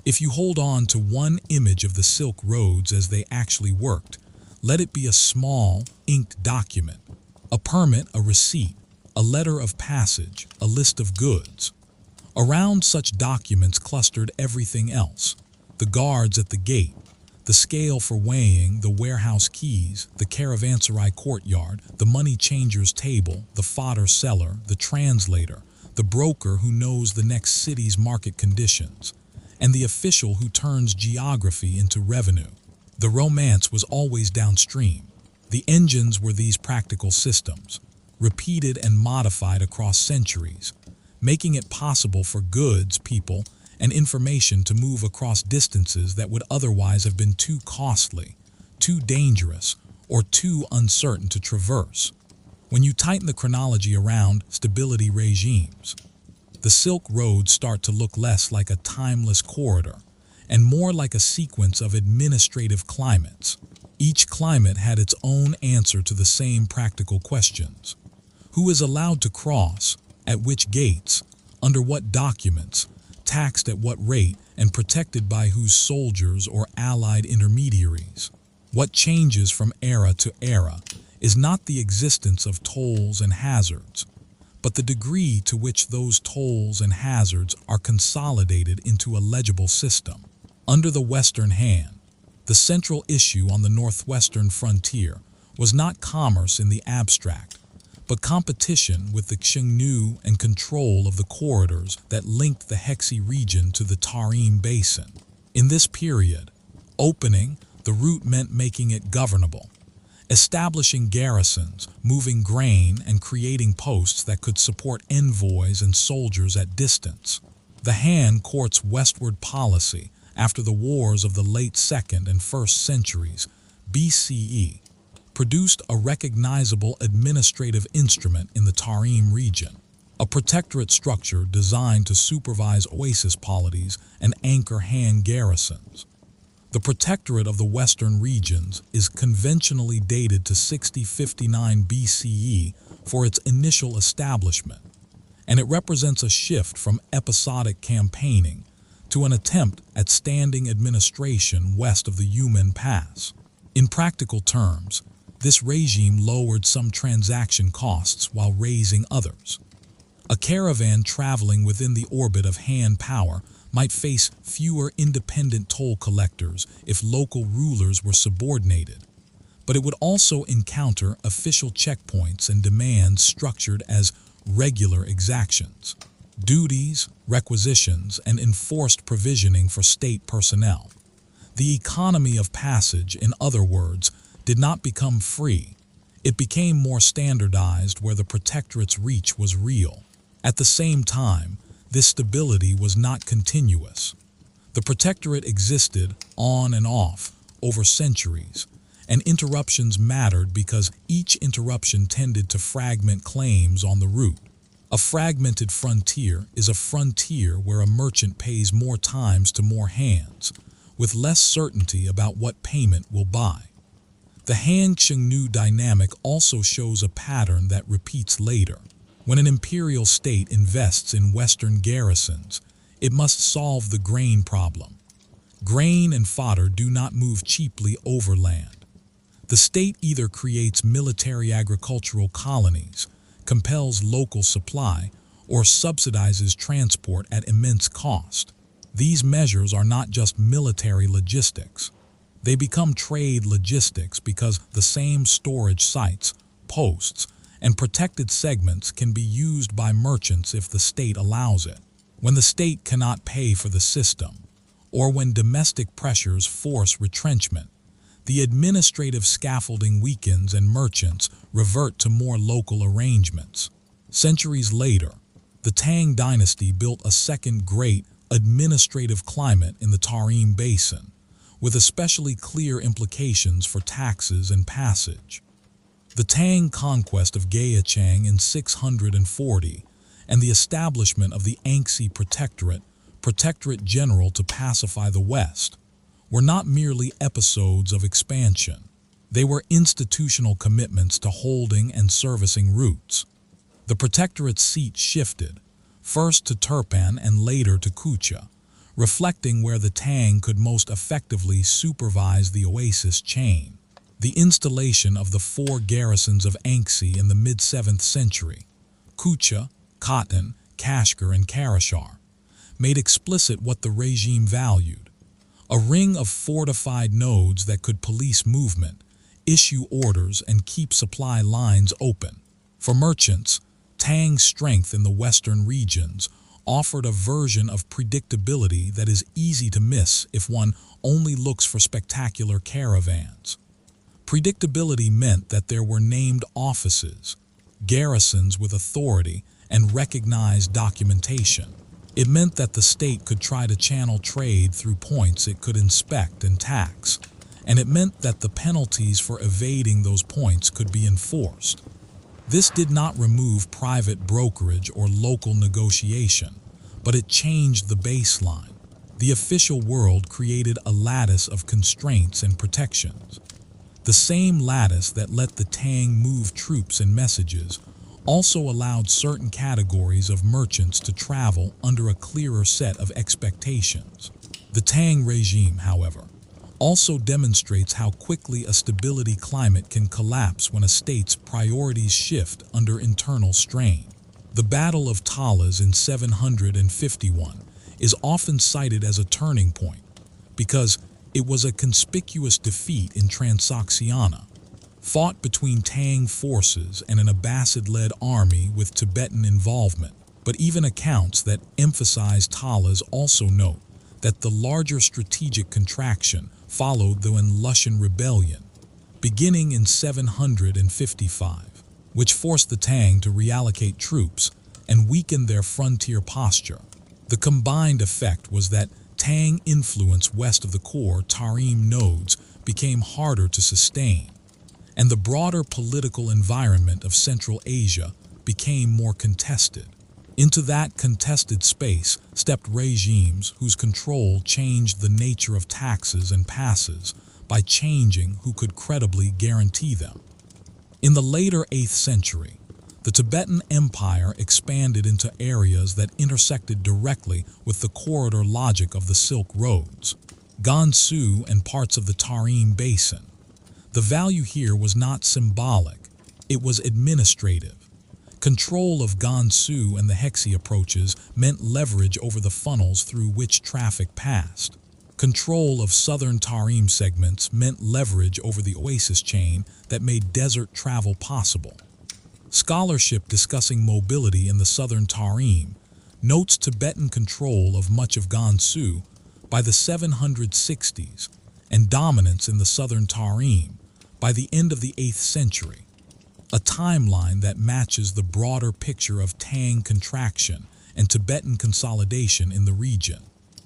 If you hold on to one image of the Silk Roads as they actually worked, let it be a small, inked document, a permit, a receipt, a letter of passage, a list of goods. Around such documents clustered everything else: the guards at the gate, the scale for weighing, the warehouse keys, the caravanserai courtyard, the money changer's table, the fodder seller, the translator, the broker who knows the next city's market conditions, and the official who turns geography into revenue. The romance was always downstream. The engines were these practical systems, repeated and modified across centuries, making it possible for goods, people, and information to move across distances that would otherwise have been too costly, too dangerous, or too uncertain to traverse. When you tighten the chronology around stability regimes, the Silk Roads start to look less like a timeless corridor and more like a sequence of administrative climates. Each climate had its own answer to the same practical questions. Who is allowed to cross, at which gates, under what documents, taxed at what rate, and protected by whose soldiers or allied intermediaries? What changes from era to era is not the existence of tolls and hazards, but the degree to which those tolls and hazards are consolidated into a legible system. Under the Western hand, the central issue on the northwestern frontier was not commerce in the abstract, but competition with the Xiongnu and control of the corridors that linked the Hexi region to the Tarim Basin. In this period, opening the route meant making it governable, establishing garrisons, moving grain, and creating posts that could support envoys and soldiers at distance. The Han Court's westward policy after the wars of the late 2nd and 1st centuries BCE produced a recognizable administrative instrument in the Tarim region, a protectorate structure designed to supervise oasis polities and anchor Han garrisons. The protectorate of the western regions is conventionally dated to 6059 BCE for its initial establishment, and it represents a shift from episodic campaigning to an attempt at standing administration west of the Yumen Pass. In practical terms, this regime lowered some transaction costs while raising others. A caravan traveling within the orbit of Han power might face fewer independent toll collectors if local rulers were subordinated, but it would also encounter official checkpoints and demands structured as regular exactions, duties, requisitions, and enforced provisioning for state personnel. The economy of passage, in other words, did not become free. It became more standardized where the protectorate's reach was real. At the same time, this stability was not continuous. The protectorate existed on and off over centuries, and interruptions mattered because each interruption tended to fragment claims on the route. A fragmented frontier is a frontier where a merchant pays more times to more hands, with less certainty about what payment will buy. The Han-Xiongnu dynamic also shows a pattern that repeats later. When an imperial state invests in Western garrisons, it must solve the grain problem. Grain and fodder do not move cheaply overland. The state either creates military agricultural colonies, compels local supply, or subsidizes transport at immense cost. These measures are not just military logistics. They become trade logistics because the same storage sites, posts, and protected segments can be used by merchants if the state allows it. When the state cannot pay for the system, or when domestic pressures force retrenchment, the administrative scaffolding weakens and merchants revert to more local arrangements. Centuries later, the Tang dynasty built a second great administrative climate in the Tarim Basin, with especially clear implications for taxes and passage. The Tang conquest of Gayachang in 640 and the establishment of the Anxi Protectorate General to pacify the West, were not merely episodes of expansion. They were institutional commitments to holding and servicing routes. The protectorate's seat shifted, first to Turpan and later to Kucha, reflecting where the Tang could most effectively supervise the oasis chain. The installation of the 4 garrisons of Anxi in the mid-7th century, Kucha, Khatan, Kashgar, and Karashar, made explicit what the regime valued: a ring of fortified nodes that could police movement, issue orders, and keep supply lines open. For merchants, Tang's strength in the western regions offered a version of predictability that is easy to miss if one only looks for spectacular caravans. Predictability meant that there were named offices, garrisons with authority, and recognized documentation. It meant that the state could try to channel trade through points it could inspect and tax, and it meant that the penalties for evading those points could be enforced. This did not remove private brokerage or local negotiation, but it changed the baseline. The official world created a lattice of constraints and protections. The same lattice that let the Tang move troops and messages also allowed certain categories of merchants to travel under a clearer set of expectations. The Tang regime, however, also demonstrates how quickly a stability climate can collapse when a state's priorities shift under internal strain. The Battle of Talas in 751 is often cited as a turning point because it was a conspicuous defeat in Transoxiana, fought between Tang forces and an Abbasid-led army with Tibetan involvement. But even accounts that emphasize Talas also note that the larger strategic contraction followed the Lushan rebellion, beginning in 755, which forced the Tang to reallocate troops and weaken their frontier posture. The combined effect was that Tang influence west of the core Tarim nodes became harder to sustain, and the broader political environment of Central Asia became more contested. Into that contested space stepped regimes whose control changed the nature of taxes and passes by changing who could credibly guarantee them. In the later 8th century, the Tibetan Empire expanded into areas that intersected directly with the corridor logic of the Silk Roads, Gansu and parts of the Tarim Basin. The value here was not symbolic, it was administrative. Control of Gansu and the Hexi approaches meant leverage over the funnels through which traffic passed. Control of southern Tarim segments meant leverage over the oasis chain that made desert travel possible. Scholarship discussing mobility in the southern Tarim notes Tibetan control of much of Gansu by the 760s and dominance in the southern Tarim by the end of the 8th century, a timeline that matches the broader picture of Tang contraction and Tibetan consolidation in the region.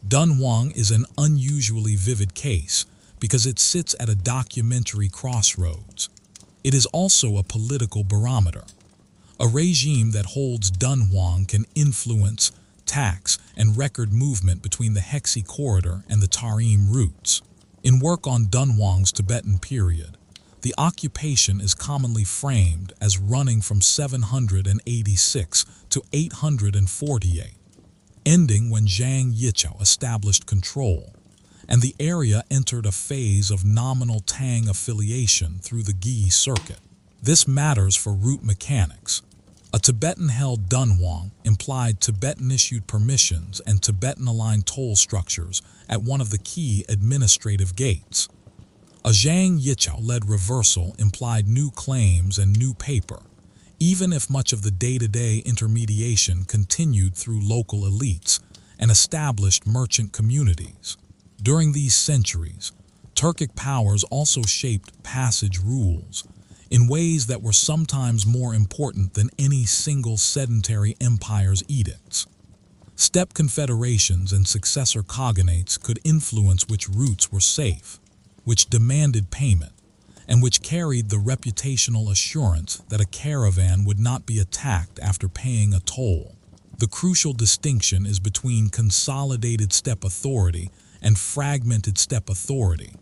Dunhuang is an unusually vivid case because it sits at a documentary crossroads. It is also a political barometer. A regime that holds Dunhuang can influence tax and record movement between the Hexi corridor and the Tarim routes. In work on Dunhuang's Tibetan period, the occupation is commonly framed as running from 786 to 848, ending when Zhang Yichao established control, and the area entered a phase of nominal Tang affiliation through the Gi circuit. This matters for route mechanics. A Tibetan-held Dunhuang implied Tibetan-issued permissions and Tibetan-aligned toll structures at one of the key administrative gates. A Zhang Yichao-led reversal implied new claims and new paper, even if much of the day-to-day intermediation continued through local elites and established merchant communities. During these centuries, Turkic powers also shaped passage rules in ways that were sometimes more important than any single sedentary empire's edicts. Steppe confederations and successor cognates could influence which routes were safe, which demanded payment, and which carried the reputational assurance that a caravan would not be attacked after paying a toll. The crucial distinction is between consolidated steppe authority and fragmented steppe authority.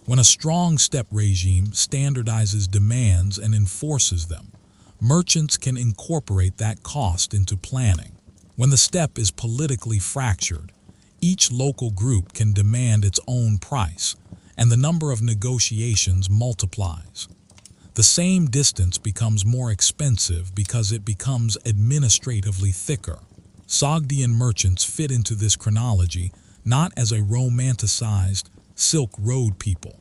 When a strong steppe regime standardizes demands and enforces them, merchants can incorporate that cost into planning. When the steppe is politically fractured, each local group can demand its own price, and the number of negotiations multiplies. The same distance becomes more expensive because it becomes administratively thicker. Sogdian merchants fit into this chronology not as a romanticized Silk Road people,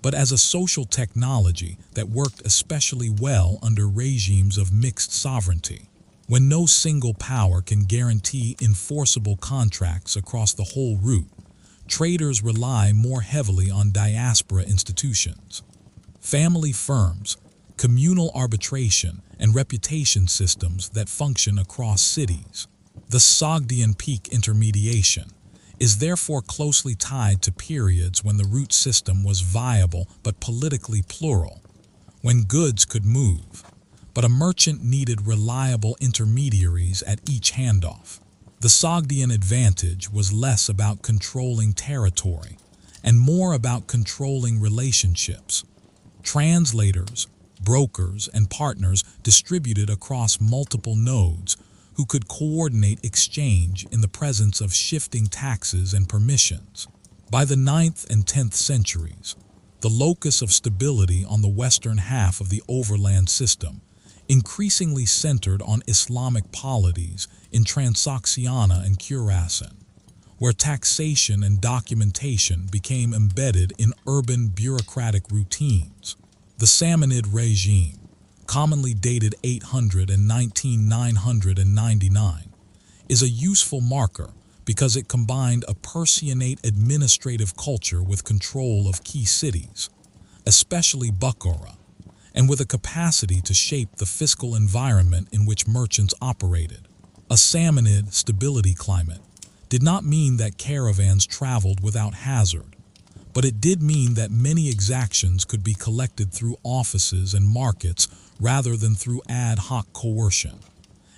but as a social technology that worked especially well under regimes of mixed sovereignty. When no single power can guarantee enforceable contracts across the whole route, traders rely more heavily on diaspora institutions. Family firms, communal arbitration, and reputation systems that function across cities. The Sogdian peak intermediation is therefore closely tied to periods when the route system was viable but politically plural, when goods could move, but a merchant needed reliable intermediaries at each handoff. The Sogdian advantage was less about controlling territory and more about controlling relationships. Translators, brokers, and partners distributed across multiple nodes who could coordinate exchange in the presence of shifting taxes and permissions. By the 9th and 10th centuries, the locus of stability on the western half of the overland system increasingly centered on Islamic polities in Transoxiana and Khurasan, where taxation and documentation became embedded in urban bureaucratic routines. The Samanid regime, commonly dated 800 and 999, is a useful marker because it combined a Persianate administrative culture with control of key cities, especially Bukhara, and with a capacity to shape the fiscal environment in which merchants operated. A Samanid stability climate did not mean that caravans traveled without hazard, but it did mean that many exactions could be collected through offices and markets rather than through ad hoc coercion,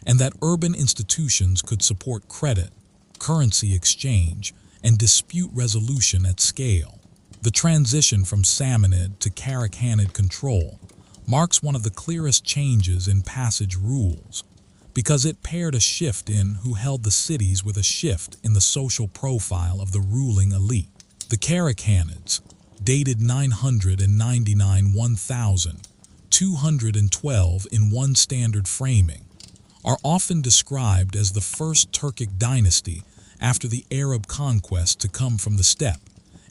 and that urban institutions could support credit, currency exchange, and dispute resolution at scale. The transition from Samanid to Karakhanid control marks one of the clearest changes in passage rules, because it paired a shift in who held the cities with a shift in the social profile of the ruling elite. The Karakhanids, dated 999-1000, in one standard framing, are often described as the first Turkic dynasty after the Arab conquest to come from the steppe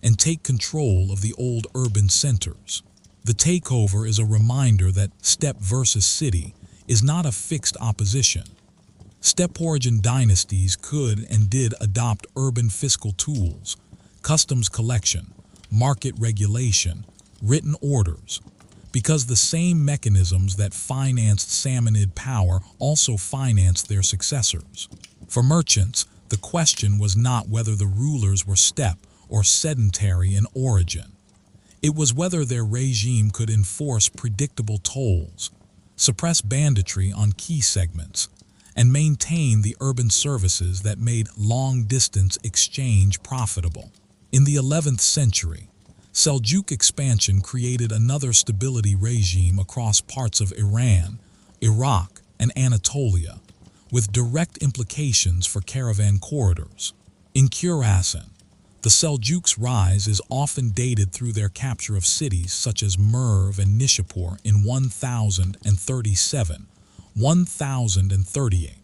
and take control of the old urban centers. The takeover is a reminder that steppe versus city is not a fixed opposition. Steppe origin dynasties could and did adopt urban fiscal tools, customs collection, market regulation, written orders, because the same mechanisms that financed Samanid power also financed their successors. For merchants, the question was not whether the rulers were steppe or sedentary in origin. It was whether their regime could enforce predictable tolls, suppress banditry on key segments, and maintain the urban services that made long-distance exchange profitable. In the 11th century, Seljuk expansion created another stability regime across parts of Iran, Iraq, and Anatolia, with direct implications for caravan corridors. In Khurasan, the Seljuks' rise is often dated through their capture of cities such as Merv and Nishapur in 1037, 1038,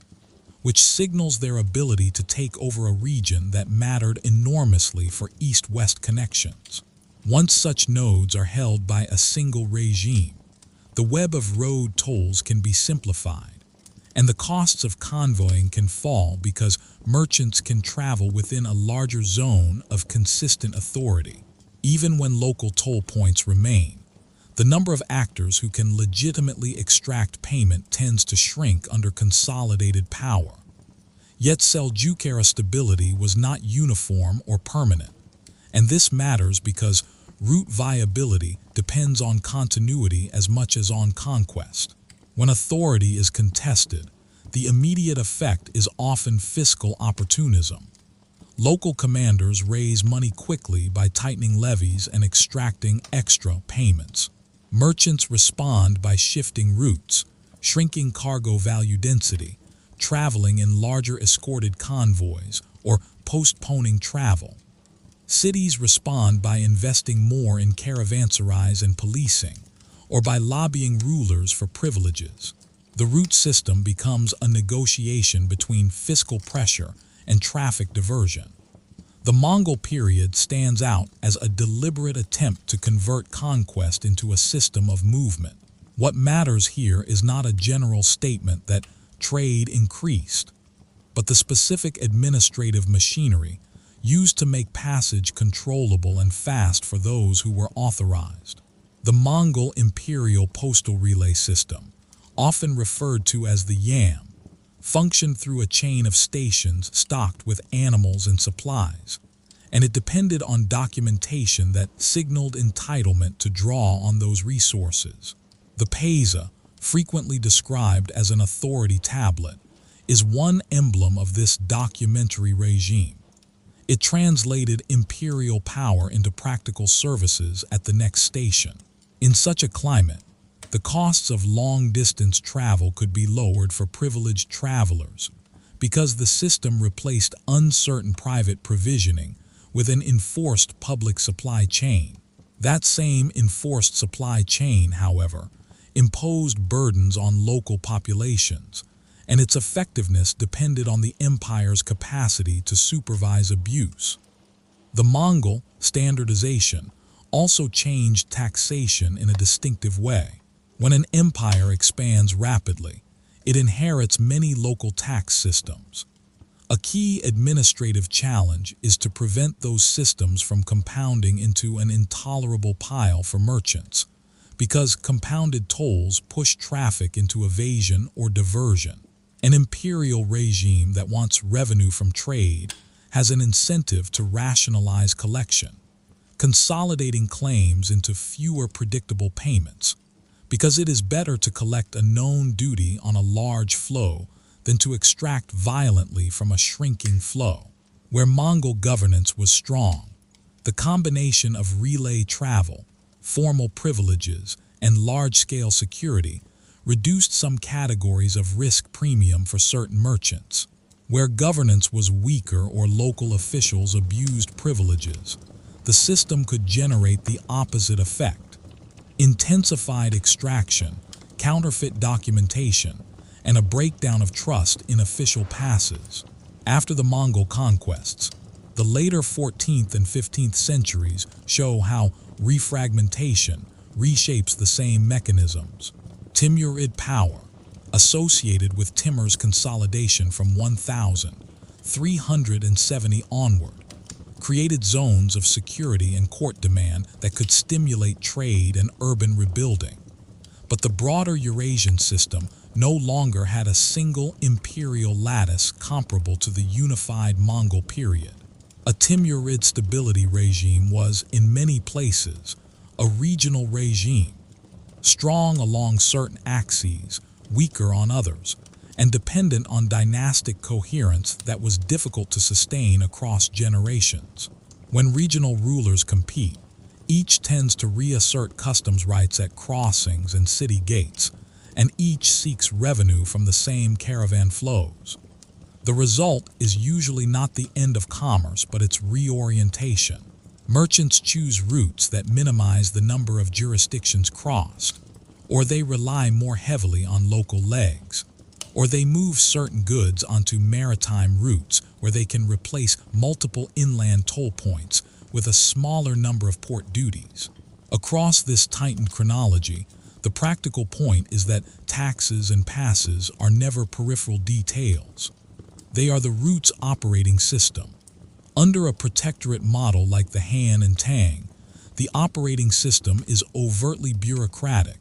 which signals their ability to take over a region that mattered enormously for east-west connections. Once such nodes are held by a single regime, the web of road tolls can be simplified, and the costs of convoying can fall because merchants can travel within a larger zone of consistent authority. Even when local toll points remain, the number of actors who can legitimately extract payment tends to shrink under consolidated power. Yet Seljuk-era stability was not uniform or permanent, and this matters because route viability depends on continuity as much as on conquest. When authority is contested, the immediate effect is often fiscal opportunism. Local commanders raise money quickly by tightening levies and extracting extra payments. Merchants respond by shifting routes, shrinking cargo value density, traveling in larger escorted convoys, or postponing travel. Cities respond by investing more in caravanserais and policing, or by lobbying rulers for privileges. The route system becomes a negotiation between fiscal pressure and traffic diversion. The Mongol period stands out as a deliberate attempt to convert conquest into a system of movement. What matters here is not a general statement that trade increased, but the specific administrative machinery used to make passage controllable and fast for those who were authorized. The Mongol imperial postal relay system, often referred to as the Yam, functioned through a chain of stations stocked with animals and supplies, and it depended on documentation that signaled entitlement to draw on those resources. The Pesa, frequently described as an authority tablet, is one emblem of this documentary regime. It translated imperial power into practical services at the next station. In such a climate, the costs of long-distance travel could be lowered for privileged travelers because the system replaced uncertain private provisioning with an enforced public supply chain. That same enforced supply chain, however, imposed burdens on local populations, and its effectiveness depended on the empire's capacity to supervise abuse. The Mongol standardization also changed taxation in a distinctive way. When an empire expands rapidly, it inherits many local tax systems. A key administrative challenge is to prevent those systems from compounding into an intolerable pile for merchants, because compounded tolls push traffic into evasion or diversion. An imperial regime that wants revenue from trade has an incentive to rationalize collection, consolidating claims into fewer predictable payments, because it is better to collect a known duty on a large flow than to extract violently from a shrinking flow. Where Mongol governance was strong, the combination of relay travel, formal privileges, and large-scale security reduced some categories of risk premium for certain merchants. Where governance was weaker or local officials abused privileges, the system could generate the opposite effect: intensified extraction, counterfeit documentation, and a breakdown of trust in official passes. After the Mongol conquests, the later 14th and 15th centuries show how refragmentation reshapes the same mechanisms. Timurid power, associated with Timur's consolidation from 1370 onward, created zones of security and court demand that could stimulate trade and urban rebuilding. But the broader Eurasian system no longer had a single imperial lattice comparable to the unified Mongol period. A Timurid stability regime was, in many places, a regional regime, strong along certain axes, weaker on others, and dependent on dynastic coherence that was difficult to sustain across generations. When regional rulers compete, each tends to reassert customs rights at crossings and city gates, and each seeks revenue from the same caravan flows. The result is usually not the end of commerce, but its reorientation. Merchants choose routes that minimize the number of jurisdictions crossed, or they rely more heavily on local legs, or they move certain goods onto maritime routes where they can replace multiple inland toll points with a smaller number of port duties. Across this tightened chronology, the practical point is that taxes and passes are never peripheral details. They are the route's operating system. Under a protectorate model like the Han and Tang, the operating system is overtly bureaucratic,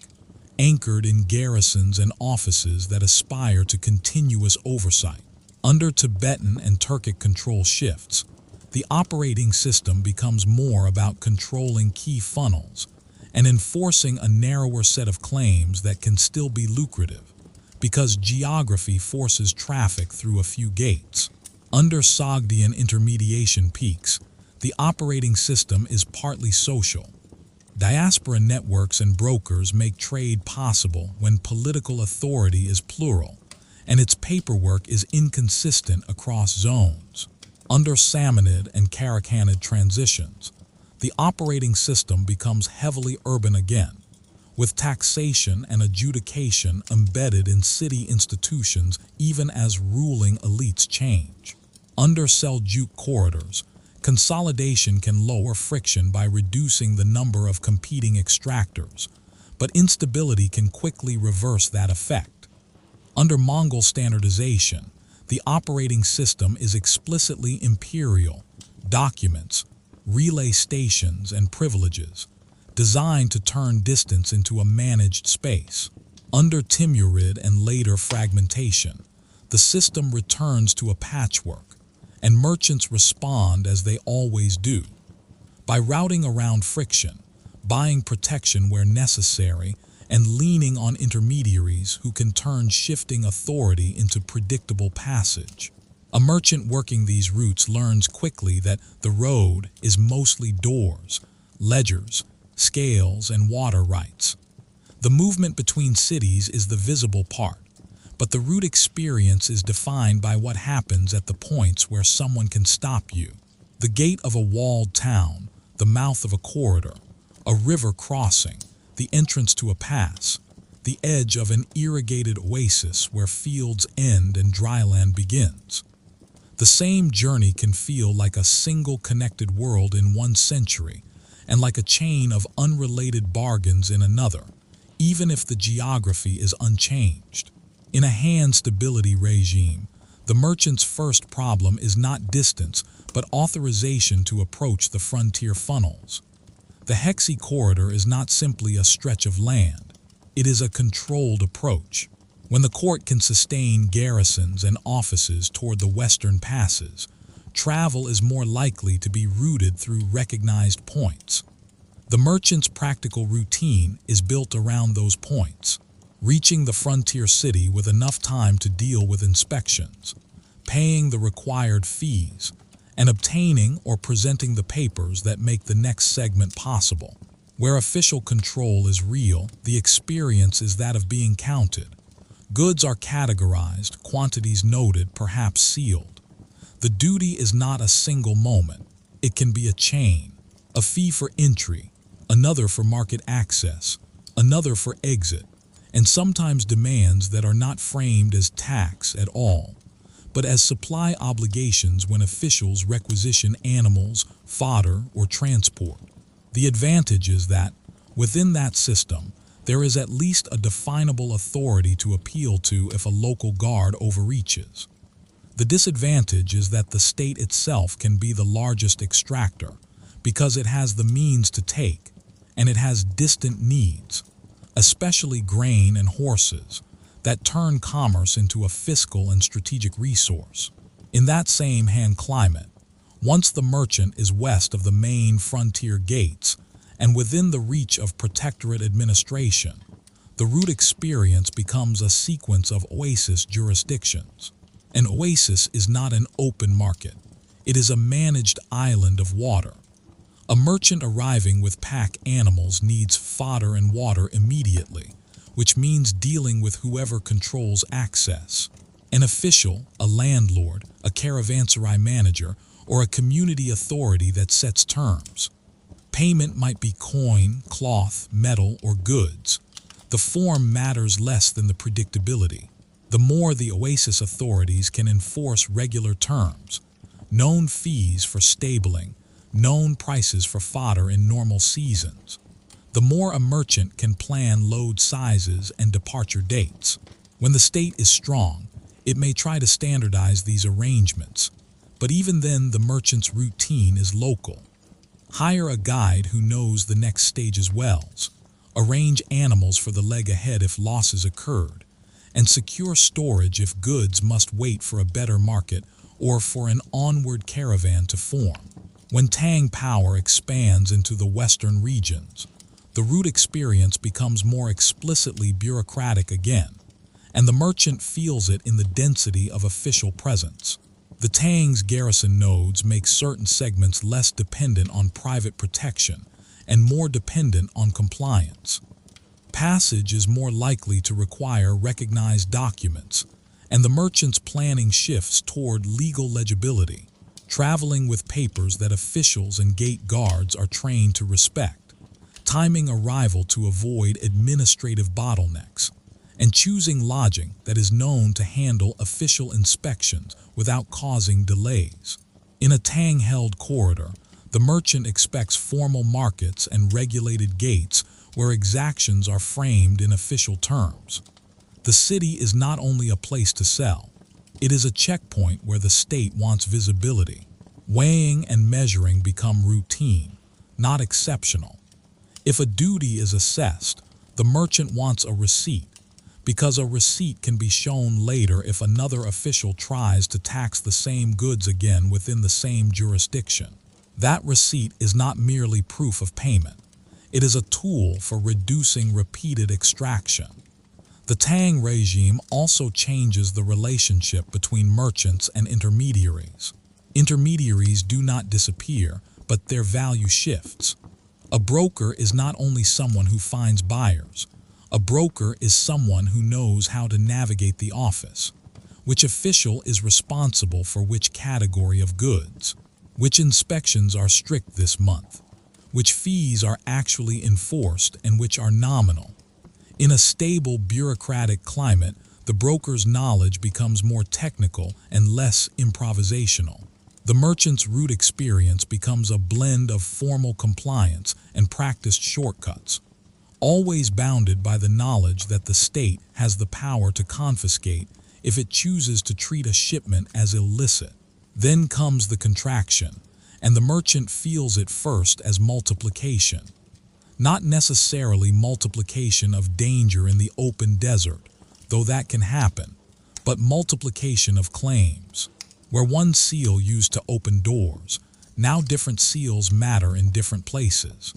anchored in garrisons and offices that aspire to continuous oversight. Under Tibetan and Turkic control shifts, the operating system becomes more about controlling key funnels and enforcing a narrower set of claims that can still be lucrative, because geography forces traffic through a few gates. Under Sogdian intermediation peaks, the operating system is partly social. Diaspora networks and brokers make trade possible when political authority is plural, and its paperwork is inconsistent across zones. Under Samanid and Karakhanid transitions, the operating system becomes heavily urban again, with taxation and adjudication embedded in city institutions even as ruling elites change. Under Seljuk corridors, consolidation can lower friction by reducing the number of competing extractors, but instability can quickly reverse that effect. Under Mongol standardization, the operating system is explicitly imperial, documents, relay stations, and privileges, designed to turn distance into a managed space. Under Timurid and later fragmentation, the system returns to a patchwork, and merchants respond as they always do, by routing around friction, buying protection where necessary, and leaning on intermediaries who can turn shifting authority into predictable passage. A merchant working these routes learns quickly that the road is mostly doors, ledgers, scales, and water rights. The movement between cities is the visible part, but the route experience is defined by what happens at the points where someone can stop you. The gate of a walled town, the mouth of a corridor, a river crossing, the entrance to a pass, the edge of an irrigated oasis where fields end and dryland begins. The same journey can feel like a single connected world in one century, and like a chain of unrelated bargains in another, even if the geography is unchanged. In a Han stability regime, the merchant's first problem is not distance, but authorization to approach the frontier funnels. The Hexi corridor is not simply a stretch of land. It is a controlled approach. When the court can sustain garrisons and offices toward the western passes, travel is more likely to be routed through recognized points. The merchant's practical routine is built around those points, reaching the frontier city with enough time to deal with inspections, paying the required fees, and obtaining or presenting the papers that make the next segment possible. Where official control is real, the experience is that of being counted. Goods are categorized, quantities noted, perhaps sealed. The duty is not a single moment. It can be a chain, a fee for entry, another for market access, another for exit, and sometimes demands that are not framed as tax at all, but as supply obligations when officials requisition animals, fodder, or transport. The advantage is that, within that system, there is at least a definable authority to appeal to if a local guard overreaches. The disadvantage is that the state itself can be the largest extractor because it has the means to take, and it has distant needs, especially grain and horses, that turn commerce into a fiscal and strategic resource. In that same hand climate, once the merchant is west of the main frontier gates and within the reach of protectorate administration, the route experience becomes a sequence of oasis jurisdictions. An oasis is not an open market. It is a managed island of water. A merchant arriving with pack animals needs fodder and water immediately, which means dealing with whoever controls access. An official, a landlord, a caravanserai manager, or a community authority that sets terms. Payment might be coin, cloth, metal, or goods. The form matters less than the predictability. The more the oasis authorities can enforce regular terms, known fees for stabling, known prices for fodder in normal seasons, the more a merchant can plan load sizes and departure dates. When the state is strong, it may try to standardize these arrangements, but even then the merchant's routine is local. Hire a guide who knows the next stage's wells, arrange animals for the leg ahead if losses occurred, and secure storage if goods must wait for a better market or for an onward caravan to form. When Tang power expands into the western regions, the route experience becomes more explicitly bureaucratic again, and the merchant feels it in the density of official presence. The Tang's garrison nodes make certain segments less dependent on private protection and more dependent on compliance. Passage is more likely to require recognized documents, and the merchant's planning shifts toward legal legibility, traveling with papers that officials and gate guards are trained to respect, timing arrival to avoid administrative bottlenecks, and choosing lodging that is known to handle official inspections without causing delays. In a Tang-held corridor, the merchant expects formal markets and regulated gates where exactions are framed in official terms. The city is not only a place to sell, it is a checkpoint where the state wants visibility. Weighing and measuring become routine, not exceptional. If a duty is assessed, the merchant wants a receipt, because a receipt can be shown later if another official tries to tax the same goods again within the same jurisdiction. That receipt is not merely proof of payment. It is a tool for reducing repeated extraction. The Tang regime also changes the relationship between merchants and intermediaries. Intermediaries do not disappear, but their value shifts. A broker is not only someone who finds buyers. A broker is someone who knows how to navigate the office. Which official is responsible for which category of goods? Which inspections are strict this month? Which fees are actually enforced and which are nominal? In a stable bureaucratic climate, the broker's knowledge becomes more technical and less improvisational. The merchant's route experience becomes a blend of formal compliance and practiced shortcuts, always bounded by the knowledge that the state has the power to confiscate if it chooses to treat a shipment as illicit. Then comes the contraction, and the merchant feels it first as multiplication. Not necessarily multiplication of danger in the open desert, though that can happen, but multiplication of claims. Where one seal used to open doors, now different seals matter in different places.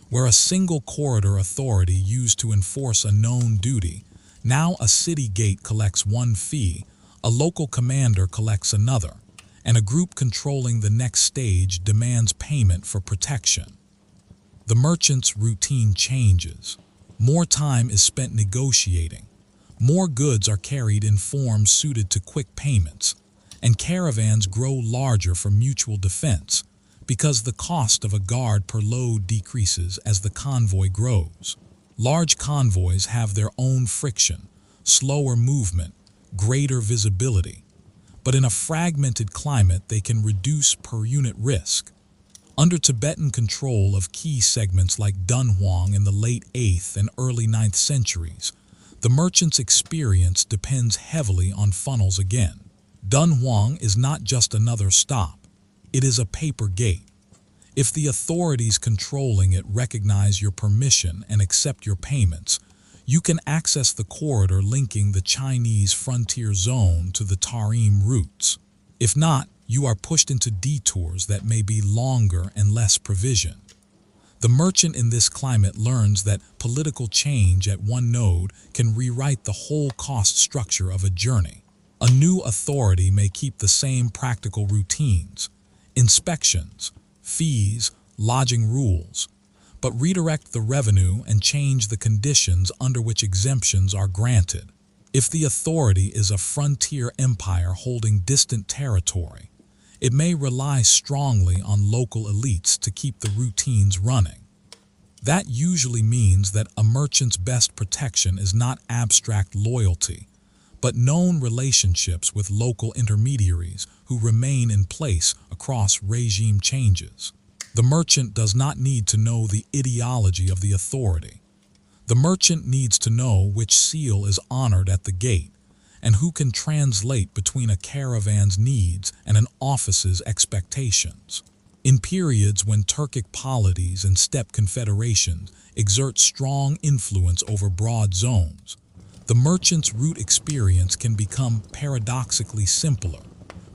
Where a single corridor authority used to enforce a known duty, now a city gate collects one fee, a local commander collects another, and a group controlling the next stage demands payment for protection. The merchant's routine changes. More time is spent negotiating. More goods are carried in forms suited to quick payments, and caravans grow larger for mutual defense because the cost of a guard per load decreases as the convoy grows. Large convoys have their own friction, slower movement, greater visibility, but in a fragmented climate they can reduce per unit risk. Under Tibetan control of key segments like Dunhuang in the late 8th and early 9th centuries, the merchant's experience depends heavily on funnels again. Dunhuang is not just another stop, it is a paper gate. If the authorities controlling it recognize your permission and accept your payments, you can access the corridor linking the Chinese frontier zone to the Tarim routes. If not, you are pushed into detours that may be longer and less provisioned. The merchant in this climate learns that political change at one node can rewrite the whole cost structure of a journey. A new authority may keep the same practical routines, inspections, fees, lodging rules, but redirect the revenue and change the conditions under which exemptions are granted. If the authority is a frontier empire holding distant territory, it may rely strongly on local elites to keep the routines running. That usually means that a merchant's best protection is not abstract loyalty, but known relationships with local intermediaries who remain in place across regime changes. The merchant does not need to know the ideology of the authority. The merchant needs to know which seal is honored at the gate and who can translate between a caravan's needs and an office's expectations. In periods when Turkic polities and steppe confederations exert strong influence over broad zones, the merchant's route experience can become paradoxically simpler,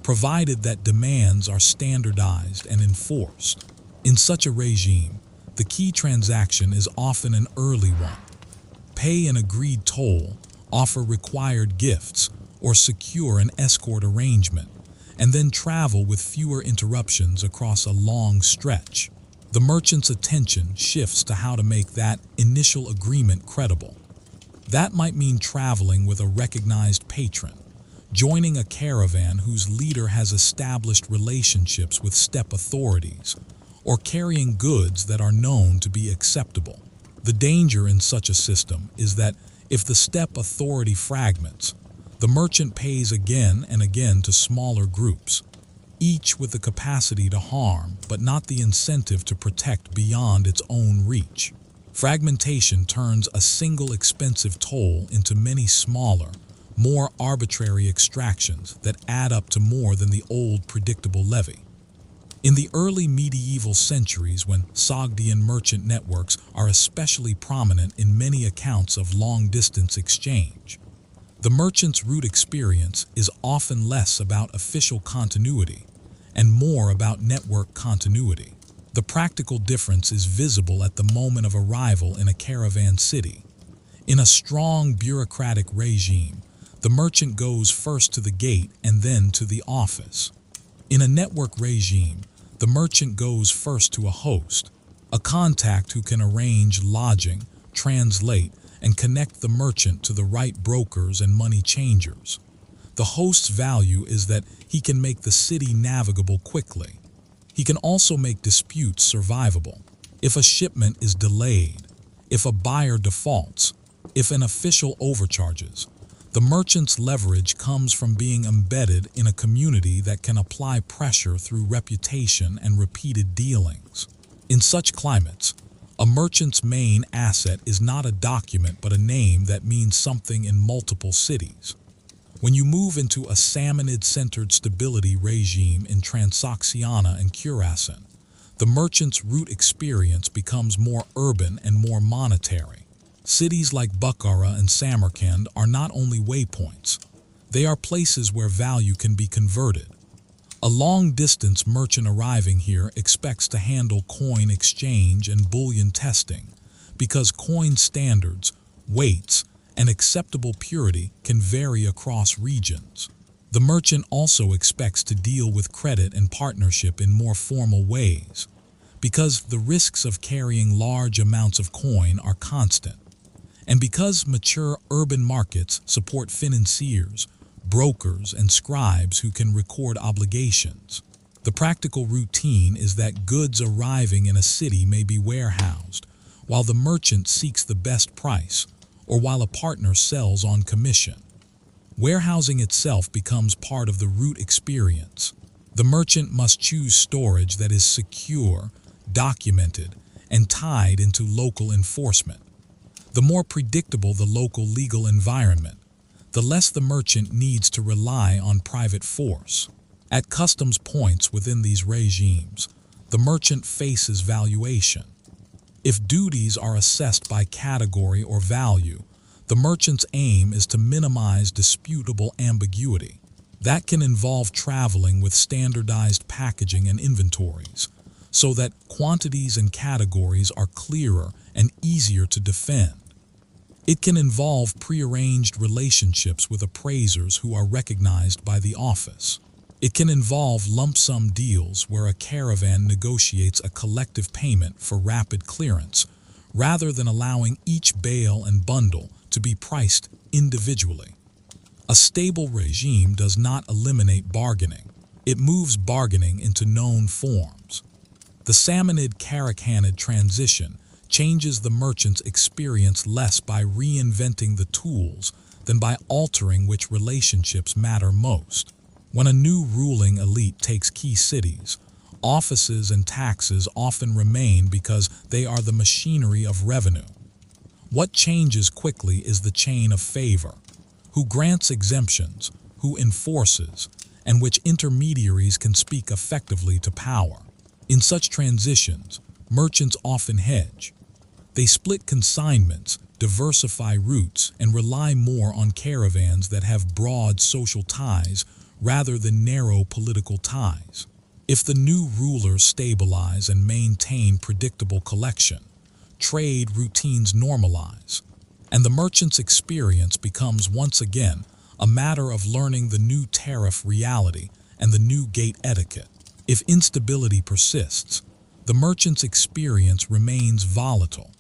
provided that demands are standardized and enforced. In such a regime, the key transaction is often an early one. Pay an agreed toll, offer required gifts, or secure an escort arrangement, and then travel with fewer interruptions across a long stretch. The merchant's attention shifts to how to make that initial agreement credible. That might mean traveling with a recognized patron, joining a caravan whose leader has established relationships with steppe authorities, or carrying goods that are known to be acceptable. The danger in such a system is that if the steppe authority fragments, the merchant pays again and again to smaller groups, each with the capacity to harm but not the incentive to protect beyond its own reach. Fragmentation turns a single expensive toll into many smaller, more arbitrary extractions that add up to more than the old predictable levy. In the early medieval centuries, when Sogdian merchant networks are especially prominent in many accounts of long-distance exchange, the merchant's route experience is often less about official continuity and more about network continuity. The practical difference is visible at the moment of arrival in a caravan city. In a strong bureaucratic regime, the merchant goes first to the gate and then to the office. In a network regime, the merchant goes first to a host, a contact who can arrange lodging, translate, and connect the merchant to the right brokers and money changers. The host's value is that he can make the city navigable quickly. He can also make disputes survivable. If a shipment is delayed, if a buyer defaults, if an official overcharges, the merchant's leverage comes from being embedded in a community that can apply pressure through reputation and repeated dealings. In such climates, a merchant's main asset is not a document but a name that means something in multiple cities. When you move into a Samanid-centered stability regime in Transoxiana and Khurasan, the merchant's route experience becomes more urban and more monetary. Cities like Bukhara and Samarkand are not only waypoints, they are places where value can be converted. A long-distance merchant arriving here expects to handle coin exchange and bullion testing because coin standards, weights, and acceptable purity can vary across regions. The merchant also expects to deal with credit and partnership in more formal ways because the risks of carrying large amounts of coin are constant. And because mature urban markets support financiers, brokers, and scribes who can record obligations, the practical routine is that goods arriving in a city may be warehoused, while the merchant seeks the best price, or while a partner sells on commission. Warehousing itself becomes part of the route experience. The merchant must choose storage that is secure, documented, and tied into local enforcement. The more predictable the local legal environment, the less the merchant needs to rely on private force. At customs points within these regimes, the merchant faces valuation. If duties are assessed by category or value, the merchant's aim is to minimize disputable ambiguity. That can involve traveling with standardized packaging and inventories, so that quantities and categories are clearer and easier to defend. It can involve prearranged relationships with appraisers who are recognized by the office. It can involve lump sum deals where a caravan negotiates a collective payment for rapid clearance, rather than allowing each bale and bundle to be priced individually. A stable regime does not eliminate bargaining. It moves bargaining into known forms. The Samanid-Karakhanid transition changes the merchant's experience less by reinventing the tools than by altering which relationships matter most. When a new ruling elite takes key cities, offices and taxes often remain because they are the machinery of revenue. What changes quickly is the chain of favor: who grants exemptions, who enforces, and which intermediaries can speak effectively to power. In such transitions, merchants often hedge. They split consignments, diversify routes, and rely more on caravans that have broad social ties rather than narrow political ties. If the new rulers stabilize and maintain predictable collection, trade routines normalize, and the merchant's experience becomes once again a matter of learning the new tariff reality and the new gate etiquette. If instability persists, the merchant's experience remains volatile,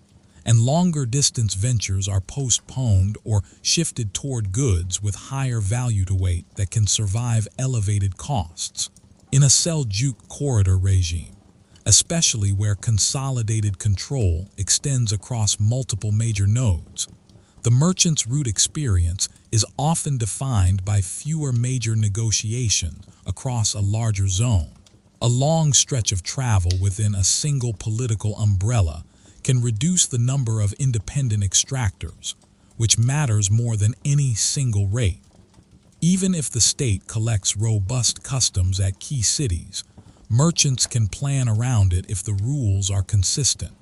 and longer distance ventures are postponed or shifted toward goods with higher value to weight that can survive elevated costs. In a Seljuk corridor regime, especially where consolidated control extends across multiple major nodes, the merchant's route experience is often defined by fewer major negotiations across a larger zone. A long stretch of travel within a single political umbrella can reduce the number of independent extractors, which matters more than any single rate. Even if the state collects robust customs at key cities, merchants can plan around it if the rules are consistent.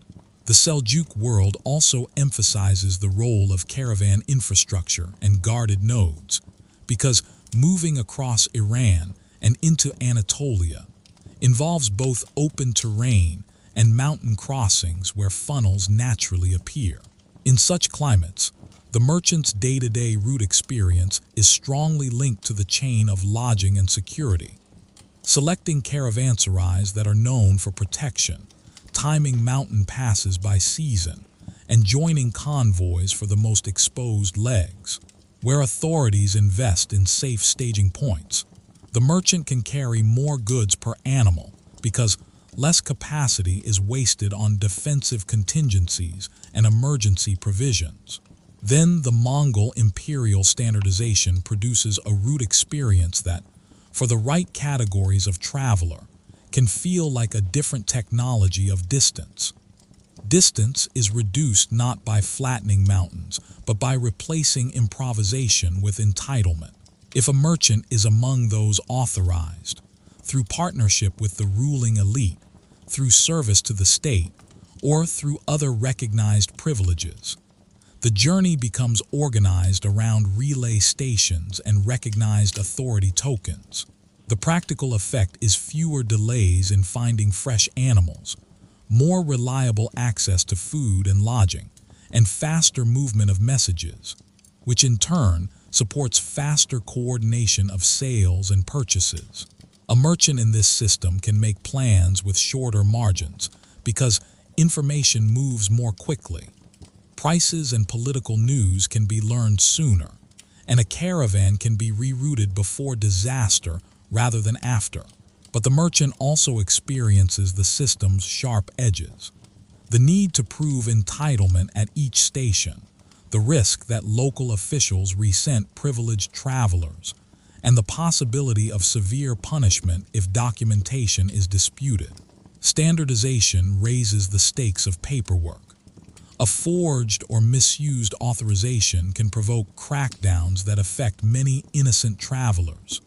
The Seljuk world also emphasizes the role of caravan infrastructure and guarded nodes, because moving across Iran and into Anatolia involves both open terrain and mountain crossings where funnels naturally appear. In such climates, the merchant's day-to-day route experience is strongly linked to the chain of lodging and security. Selecting caravanserais that are known for protection, timing mountain passes by season, and joining convoys for the most exposed legs. Where authorities invest in safe staging points, the merchant can carry more goods per animal because less capacity is wasted on defensive contingencies and emergency provisions. Then the Mongol imperial standardization produces a route experience that, for the right categories of traveler, can feel like a different technology of distance. Distance is reduced not by flattening mountains, but by replacing improvisation with entitlement. If a merchant is among those authorized, through partnership with the ruling elite, through service to the state, or through other recognized privileges, the journey becomes organized around relay stations and recognized authority tokens. The practical effect is fewer delays in finding fresh animals, more reliable access to food and lodging, and faster movement of messages, which in turn supports faster coordination of sales and purchases. A merchant in this system can make plans with shorter margins because information moves more quickly. Prices and political news can be learned sooner, and a caravan can be rerouted before disaster rather than after. But the merchant also experiences the system's sharp edges. The need to prove entitlement at each station, the risk that local officials resent privileged travelers, and the possibility of severe punishment if documentation is disputed. Standardization raises the stakes of paperwork. A forged or misused authorization can provoke crackdowns that affect many innocent travelers.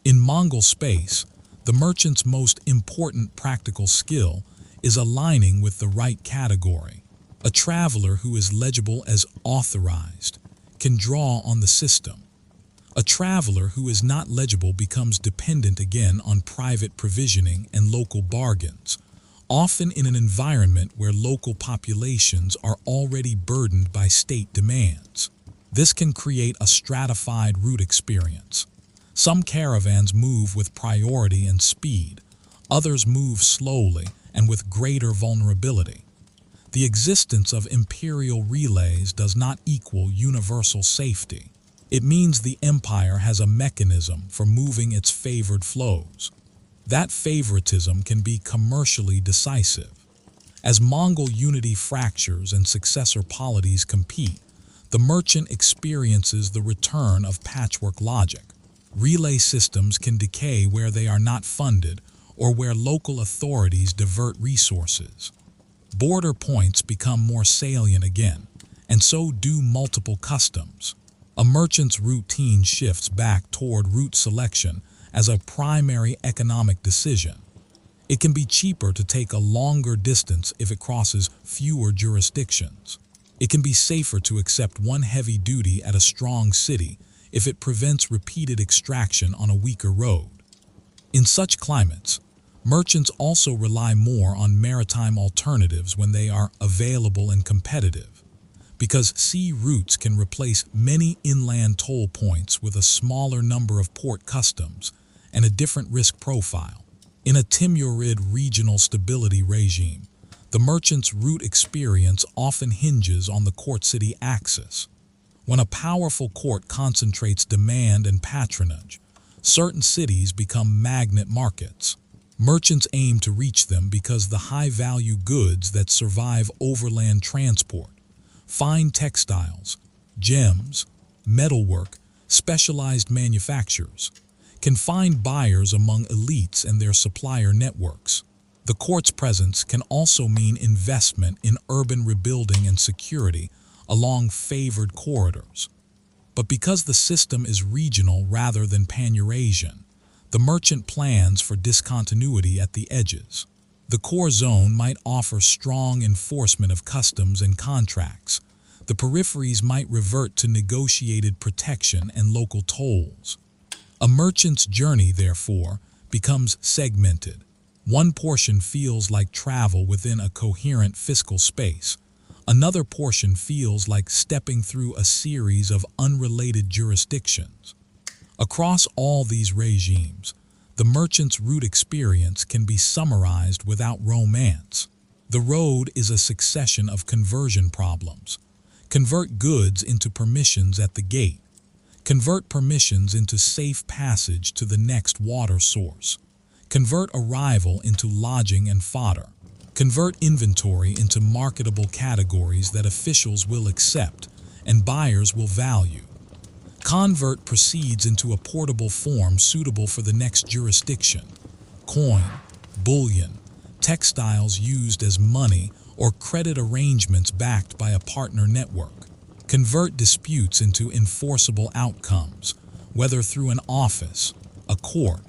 In Mongol space, the merchant's most important practical skill is aligning with the right category. A traveler who is legible as authorized can draw on the system. A traveler who is not legible becomes dependent again on private provisioning and local bargains, often in an environment where local populations are already burdened by state demands. This can create a stratified route experience. Some caravans move with priority and speed, others move slowly and with greater vulnerability. The existence of imperial relays does not equal universal safety. It means the empire has a mechanism for moving its favored flows. That favoritism can be commercially decisive. As Mongol unity fractures and successor polities compete, the merchant experiences the return of patchwork logic. Relay systems can decay where they are not funded or where local authorities divert resources. Border points become more salient again, and so do multiple customs. A merchant's routine shifts back toward route selection as a primary economic decision. It can be cheaper to take a longer distance if it crosses fewer jurisdictions. It can be safer to accept one heavy duty at a strong city if it prevents repeated extraction on a weaker road. In such climates, merchants also rely more on maritime alternatives when they are available and competitive, because sea routes can replace many inland toll points with a smaller number of port customs and a different risk profile. In a Timurid regional stability regime, the merchant's route experience often hinges on the court-city axis. When a powerful court concentrates demand and patronage, certain cities become magnet markets. Merchants aim to reach them because the high-value goods that survive overland transport, fine textiles, gems, metalwork, specialized manufactures, can find buyers among elites and their supplier networks. The court's presence can also mean investment in urban rebuilding and security along favored corridors. But because the system is regional rather than pan-Eurasian, the merchant plans for discontinuity at the edges. The core zone might offer strong enforcement of customs and contracts. The peripheries might revert to negotiated protection and local tolls. A merchant's journey, therefore, becomes segmented. One portion feels like travel within a coherent fiscal space. Another portion feels like stepping through a series of unrelated jurisdictions. Across all these regimes, the merchant's route experience can be summarized without romance. The road is a succession of conversion problems. Convert goods into permissions at the gate. Convert permissions into safe passage to the next water source. Convert arrival into lodging and fodder. Convert inventory into marketable categories that officials will accept and buyers will value. Convert proceeds into a portable form suitable for the next jurisdiction. Coin, bullion, textiles used as money, or credit arrangements backed by a partner network. Convert disputes into enforceable outcomes, whether through an office, a court,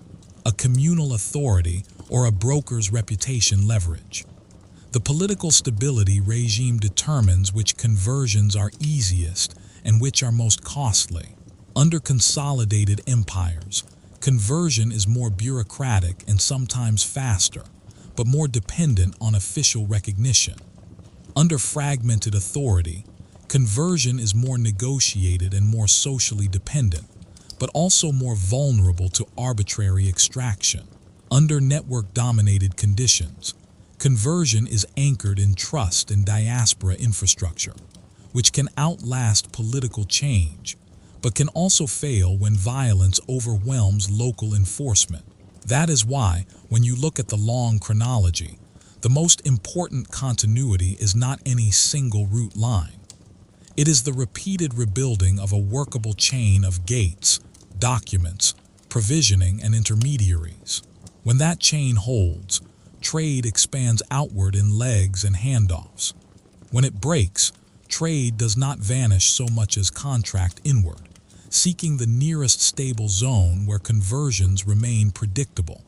a communal authority, or a broker's reputation leverage. The political stability regime determines which conversions are easiest and which are most costly. Under consolidated empires, conversion is more bureaucratic and sometimes faster, but more dependent on official recognition. Under fragmented authority, conversion is more negotiated and more socially dependent, but also more vulnerable to arbitrary extraction. Under network-dominated conditions, conversion is anchored in trust and diaspora infrastructure, which can outlast political change, but can also fail when violence overwhelms local enforcement. That is why, when you look at the long chronology, the most important continuity is not any single route line. It is the repeated rebuilding of a workable chain of gates, documents, provisioning, and intermediaries. When that chain holds, trade expands outward in legs and handoffs. When it breaks, trade does not vanish so much as contract inward, seeking the nearest stable zone where conversions remain predictable.